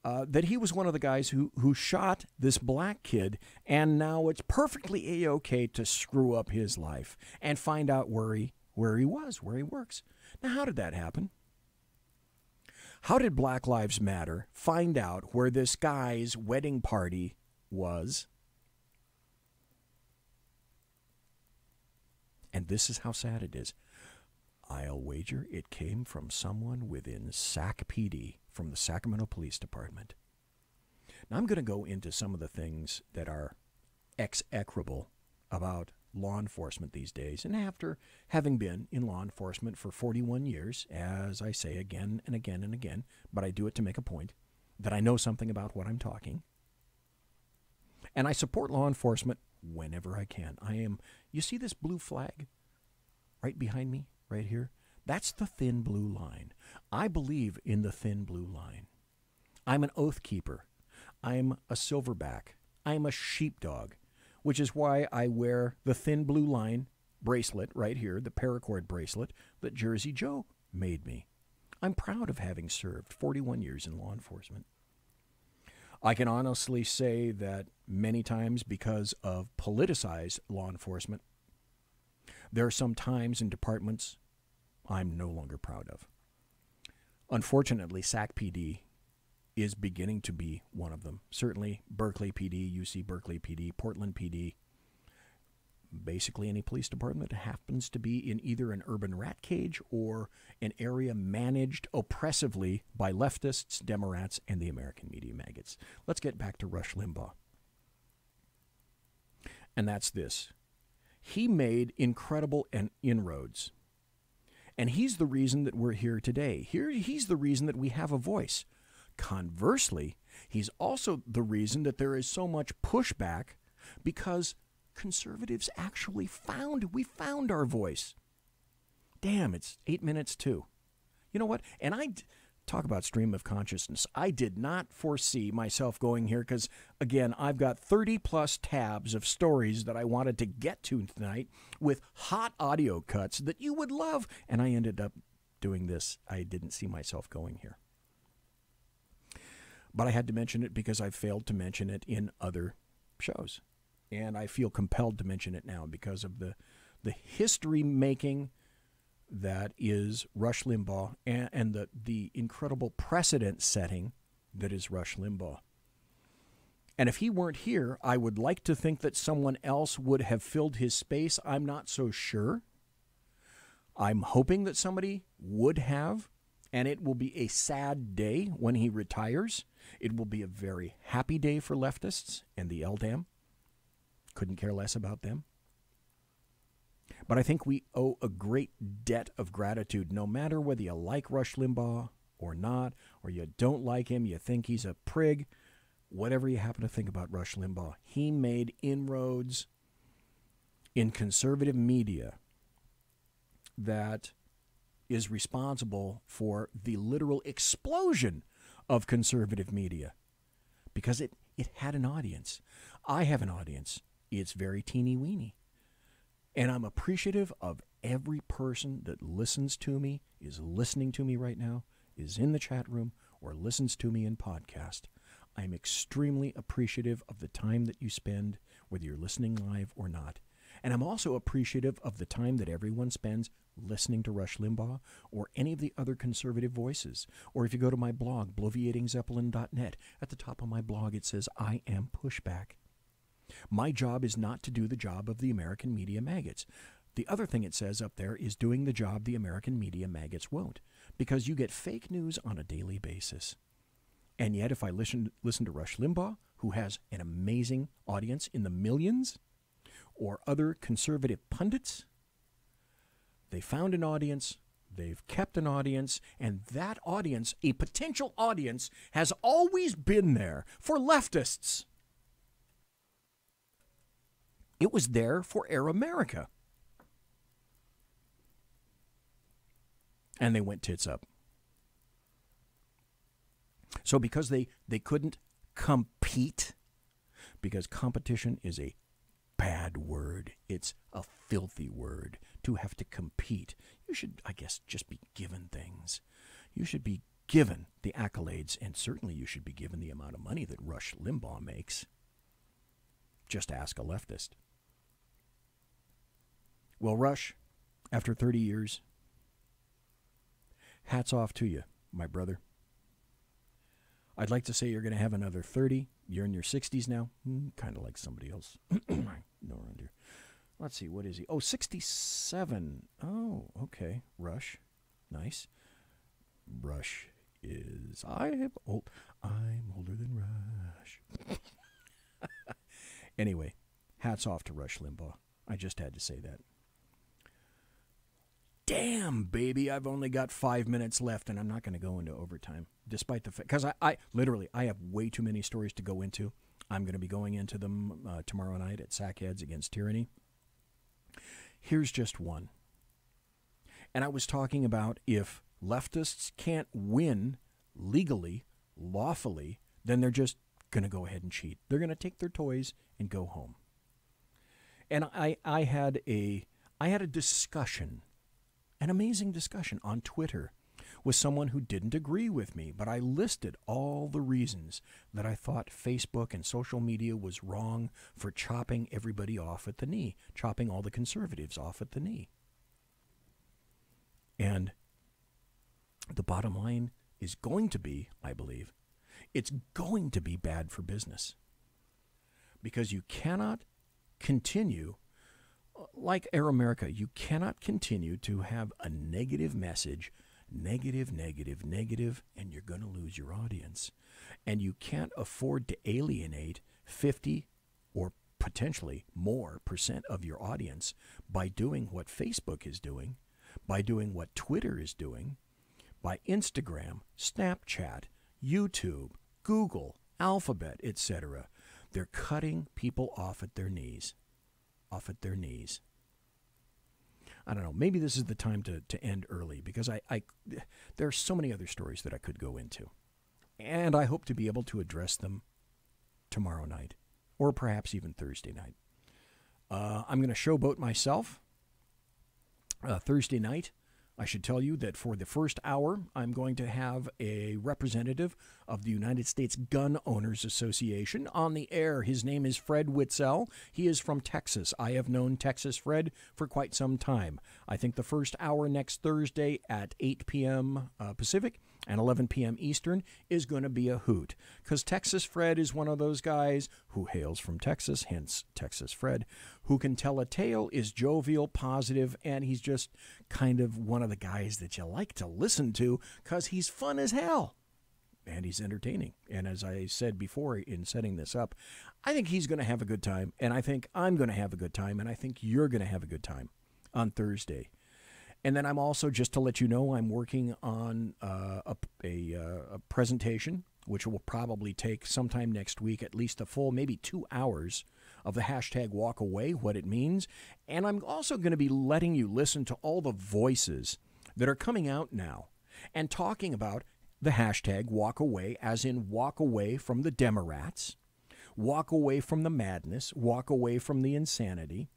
That he was one of the guys who shot this black kid, and now it's perfectly A-OK to screw up his life and find out where he was, where he works. Now, how did that happen? How did Black Lives Matter find out where this guy's wedding party was? And this is how sad it is. I'll wager it came from someone within SAC PD, from the Sacramento Police Department. Now, I'm going to go into some of the things that are execrable about law enforcement these days. And after having been in law enforcement for 41 years, as I say again and again and again, but I do it to make a point, that I know something about what I'm talking. And I support law enforcement whenever I can. You see this blue flag right behind me? Right here, that's the thin blue line. I believe in the thin blue line. I'm an oath keeper. I'm a silverback. I'm a sheepdog, which is why I wear the thin blue line bracelet right here, the paracord bracelet that Jersey Joe made me. I'm proud of having served 41 years in law enforcement. I can honestly say that many times because of politicized law enforcement, there are some times in departments I'm no longer proud of. Unfortunately, SAC PD is beginning to be one of them. Certainly, Berkeley PD, UC Berkeley PD, Portland PD, basically any police department that happens to be in either an urban rat cage or an area managed oppressively by leftists, Democrats, and the American media maggots. Let's get back to Rush Limbaugh. And that's this. He made incredible inroads. And he's the reason that we're here today. He's the reason that we have a voice. Conversely, he's also the reason that there is so much pushback because conservatives actually found our voice. Damn, it's 8 minutes too. You know what? And talk about stream of consciousness. I did not foresee myself going here because, again, I've got 30-plus tabs of stories that I wanted to get to tonight with hot audio cuts that you would love, and I ended up doing this. I didn't see myself going here. But I had to mention it because I failed to mention it in other shows. And I feel compelled to mention it now because of the history-making that is Rush Limbaugh and the incredible precedent setting that is Rush Limbaugh. And if he weren't here, I would like to think that someone else would have filled his space. I'm not so sure. I'm hoping that somebody would have, and it will be a sad day when he retires. It will be a very happy day for leftists and the LDAM. Couldn't care less about them. But I think we owe a great debt of gratitude, no matter whether you like Rush Limbaugh or not, or you don't like him, you think he's a prig, whatever you happen to think about Rush Limbaugh. He made inroads in conservative media that is responsible for the literal explosion of conservative media because it had an audience. I have an audience. It's very teeny-weeny. And I'm appreciative of every person that listens to me, is listening to me right now, is in the chat room, or listens to me in podcast. I'm extremely appreciative of the time that you spend, whether you're listening live or not. And I'm also appreciative of the time that everyone spends listening to Rush Limbaugh or any of the other conservative voices. Or if you go to my blog, bloviatingzeppelin.net, at the top of my blog it says, I am pushback. My job is not to do the job of the American media maggots. The other thing it says up there is doing the job the American media maggots won't, because you get fake news on a daily basis. And yet if I listen to Rush Limbaugh, who has an amazing audience in the millions, or other conservative pundits, they found an audience, they've kept an audience, and that audience, a potential audience, has always been there for leftists. It was there for Air America. And they went tits up. So because they couldn't compete, because competition is a bad word, it's a filthy word, to have to compete. You should, I guess, just be given things. You should be given the accolades, and certainly you should be given the amount of money that Rush Limbaugh makes. Just ask a leftist. Well, Rush, after 30 years, hats off to you, my brother. I'd like to say you're going to have another 30. You're in your 60s now. Kind of like somebody else. No, around here. Let's see, what is he? Oh, 67. Oh, okay. Rush. Nice. Rush is... I'm older than Rush. Anyway, hats off to Rush Limbaugh. I just had to say that. Damn, baby, I've only got 5 minutes left, and I'm not going to go into overtime, despite the fact, because I literally have way too many stories to go into. I'm going to be going into them tomorrow night at Sackheads Against Tyranny. Here's just one. And I was talking about if leftists can't win legally, lawfully, then they're just going to go ahead and cheat. They're going to take their toys and go home. And I had a discussion, an amazing discussion on Twitter with someone who didn't agree with me, but I listed all the reasons that I thought Facebook and social media was wrong for chopping everybody off at the knee, chopping all the conservatives off at the knee. And the bottom line is going to be, I believe, it's going to be bad for business. Because you cannot continue, like Air America, you cannot continue to have a negative message, negative, and you're going to lose your audience. And you can't afford to alienate 50 or potentially more % of your audience by doing what Facebook is doing, by doing what Twitter is doing, by Instagram, Snapchat, YouTube, Google, Alphabet, etc. They're cutting people off at their knees. I don't know, maybe this is the time to end early, because there are so many other stories that I could go into. And I hope to be able to address them tomorrow night, or perhaps even Thursday night. I'm going to showboat myself Thursday night. I should tell you that for the first hour, I'm going to have a representative of the United States Gun Owners Association on the air. His name is Fred Witzel. He is from Texas. I have known Texas Fred for quite some time. I think the first hour next Thursday at 8 p.m. Pacific and 11 p.m. Eastern is going to be a hoot, because Texas Fred is one of those guys who hails from Texas, hence Texas Fred, who can tell a tale, is jovial, positive, and he's just kind of one of the guys that you like to listen to because he's fun as hell and he's entertaining. And as I said before in setting this up, I think he's going to have a good time, and I think I'm going to have a good time, and I think you're going to have a good time on Thursday. And then I'm also, just to let you know, I'm working on a presentation, which will probably take sometime next week, at least a full, maybe 2 hours of the hashtag walk away, what it means. And I'm also going to be letting you listen to all the voices that are coming out now and talking about the hashtag walk away, as in walk away from the Demorats, walk away from the madness, walk away from the insanity,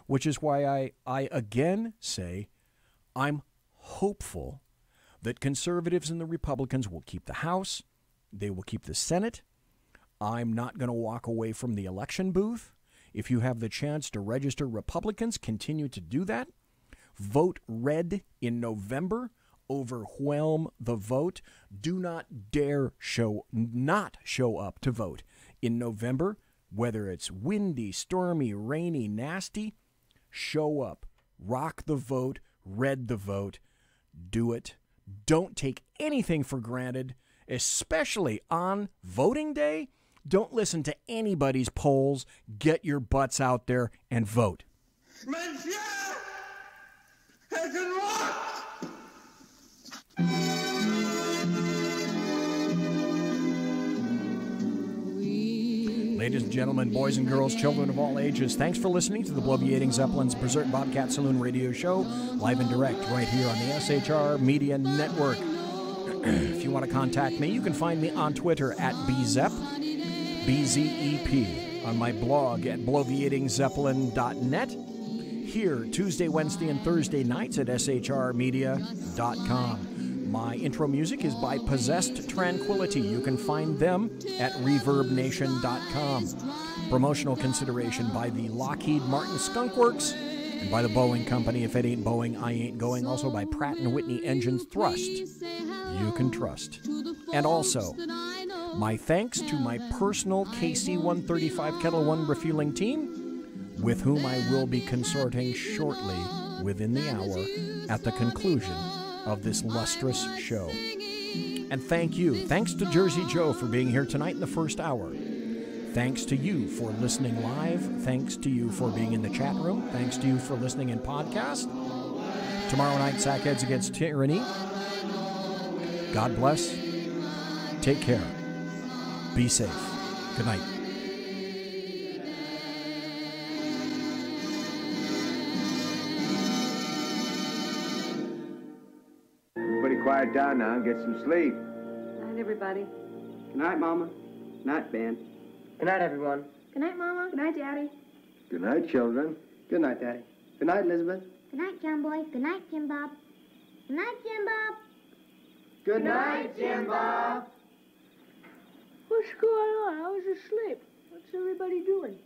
which is why I again say, I'm hopeful that conservatives and the Republicans will keep the House. They will keep the Senate. I'm not going to walk away from the election booth. If you have the chance to register Republicans, continue to do that. Vote red in November. Overwhelm the vote. Do not dare not show up to vote in November, whether it's windy, stormy, rainy, nasty. Show up. Rock the vote. Read the vote. Do it. Don't take anything for granted, especially on voting day. Don't listen to anybody's polls. Get your butts out there and vote.
Monsieur has unlocked!
Ladies and gentlemen, boys and girls, children of all ages, thanks for listening to the Bloviating Zeppelin's Berserk Bobcat Saloon radio show, live and direct right here on the SHR Media Network. If you want to contact me, you can find me on Twitter at BZEP, BZEP, on my blog at bloviatingzeppelin.net, here Tuesday, Wednesday, and Thursday nights at shrmedia.com. My intro music is by Possessed Tranquility. You can find them at reverbnation.com. Promotional consideration by the Lockheed Martin Skunk Works and by the Boeing Company. If it ain't Boeing, I ain't going. Also by Pratt & Whitney Engines Thrust. You can trust. And also, my thanks to my personal KC-135 Kettle One refueling team, with whom I will be consorting shortly within the hour at the conclusion of this lustrous show. And thank you. Thanks to Jersey Joe for being here tonight in the first hour. Thanks to you for listening live. Thanks to you for being in the chat room. Thanks to you for listening in podcast. Tomorrow night, Sackheads Against Tyranny. God bless. Take care. Be safe. Good night.
Quiet down now and get some sleep.
Good night, everybody.
Good night, Mama. Good night, Ben.
Good night, everyone.
Good night, Mama. Good night, Daddy.
Good night, children.
Good night, Daddy. Good night, Elizabeth.
Good night, John Boy. Good night, Jim Bob. Good night, Jim Bob.
Good night, Jim Bob.
What's going on? I was asleep. What's everybody doing?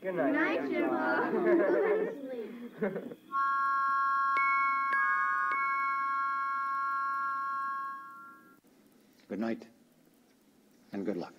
Good night.
Good night, Jim Bob. Go to sleep.
Good night, and good luck.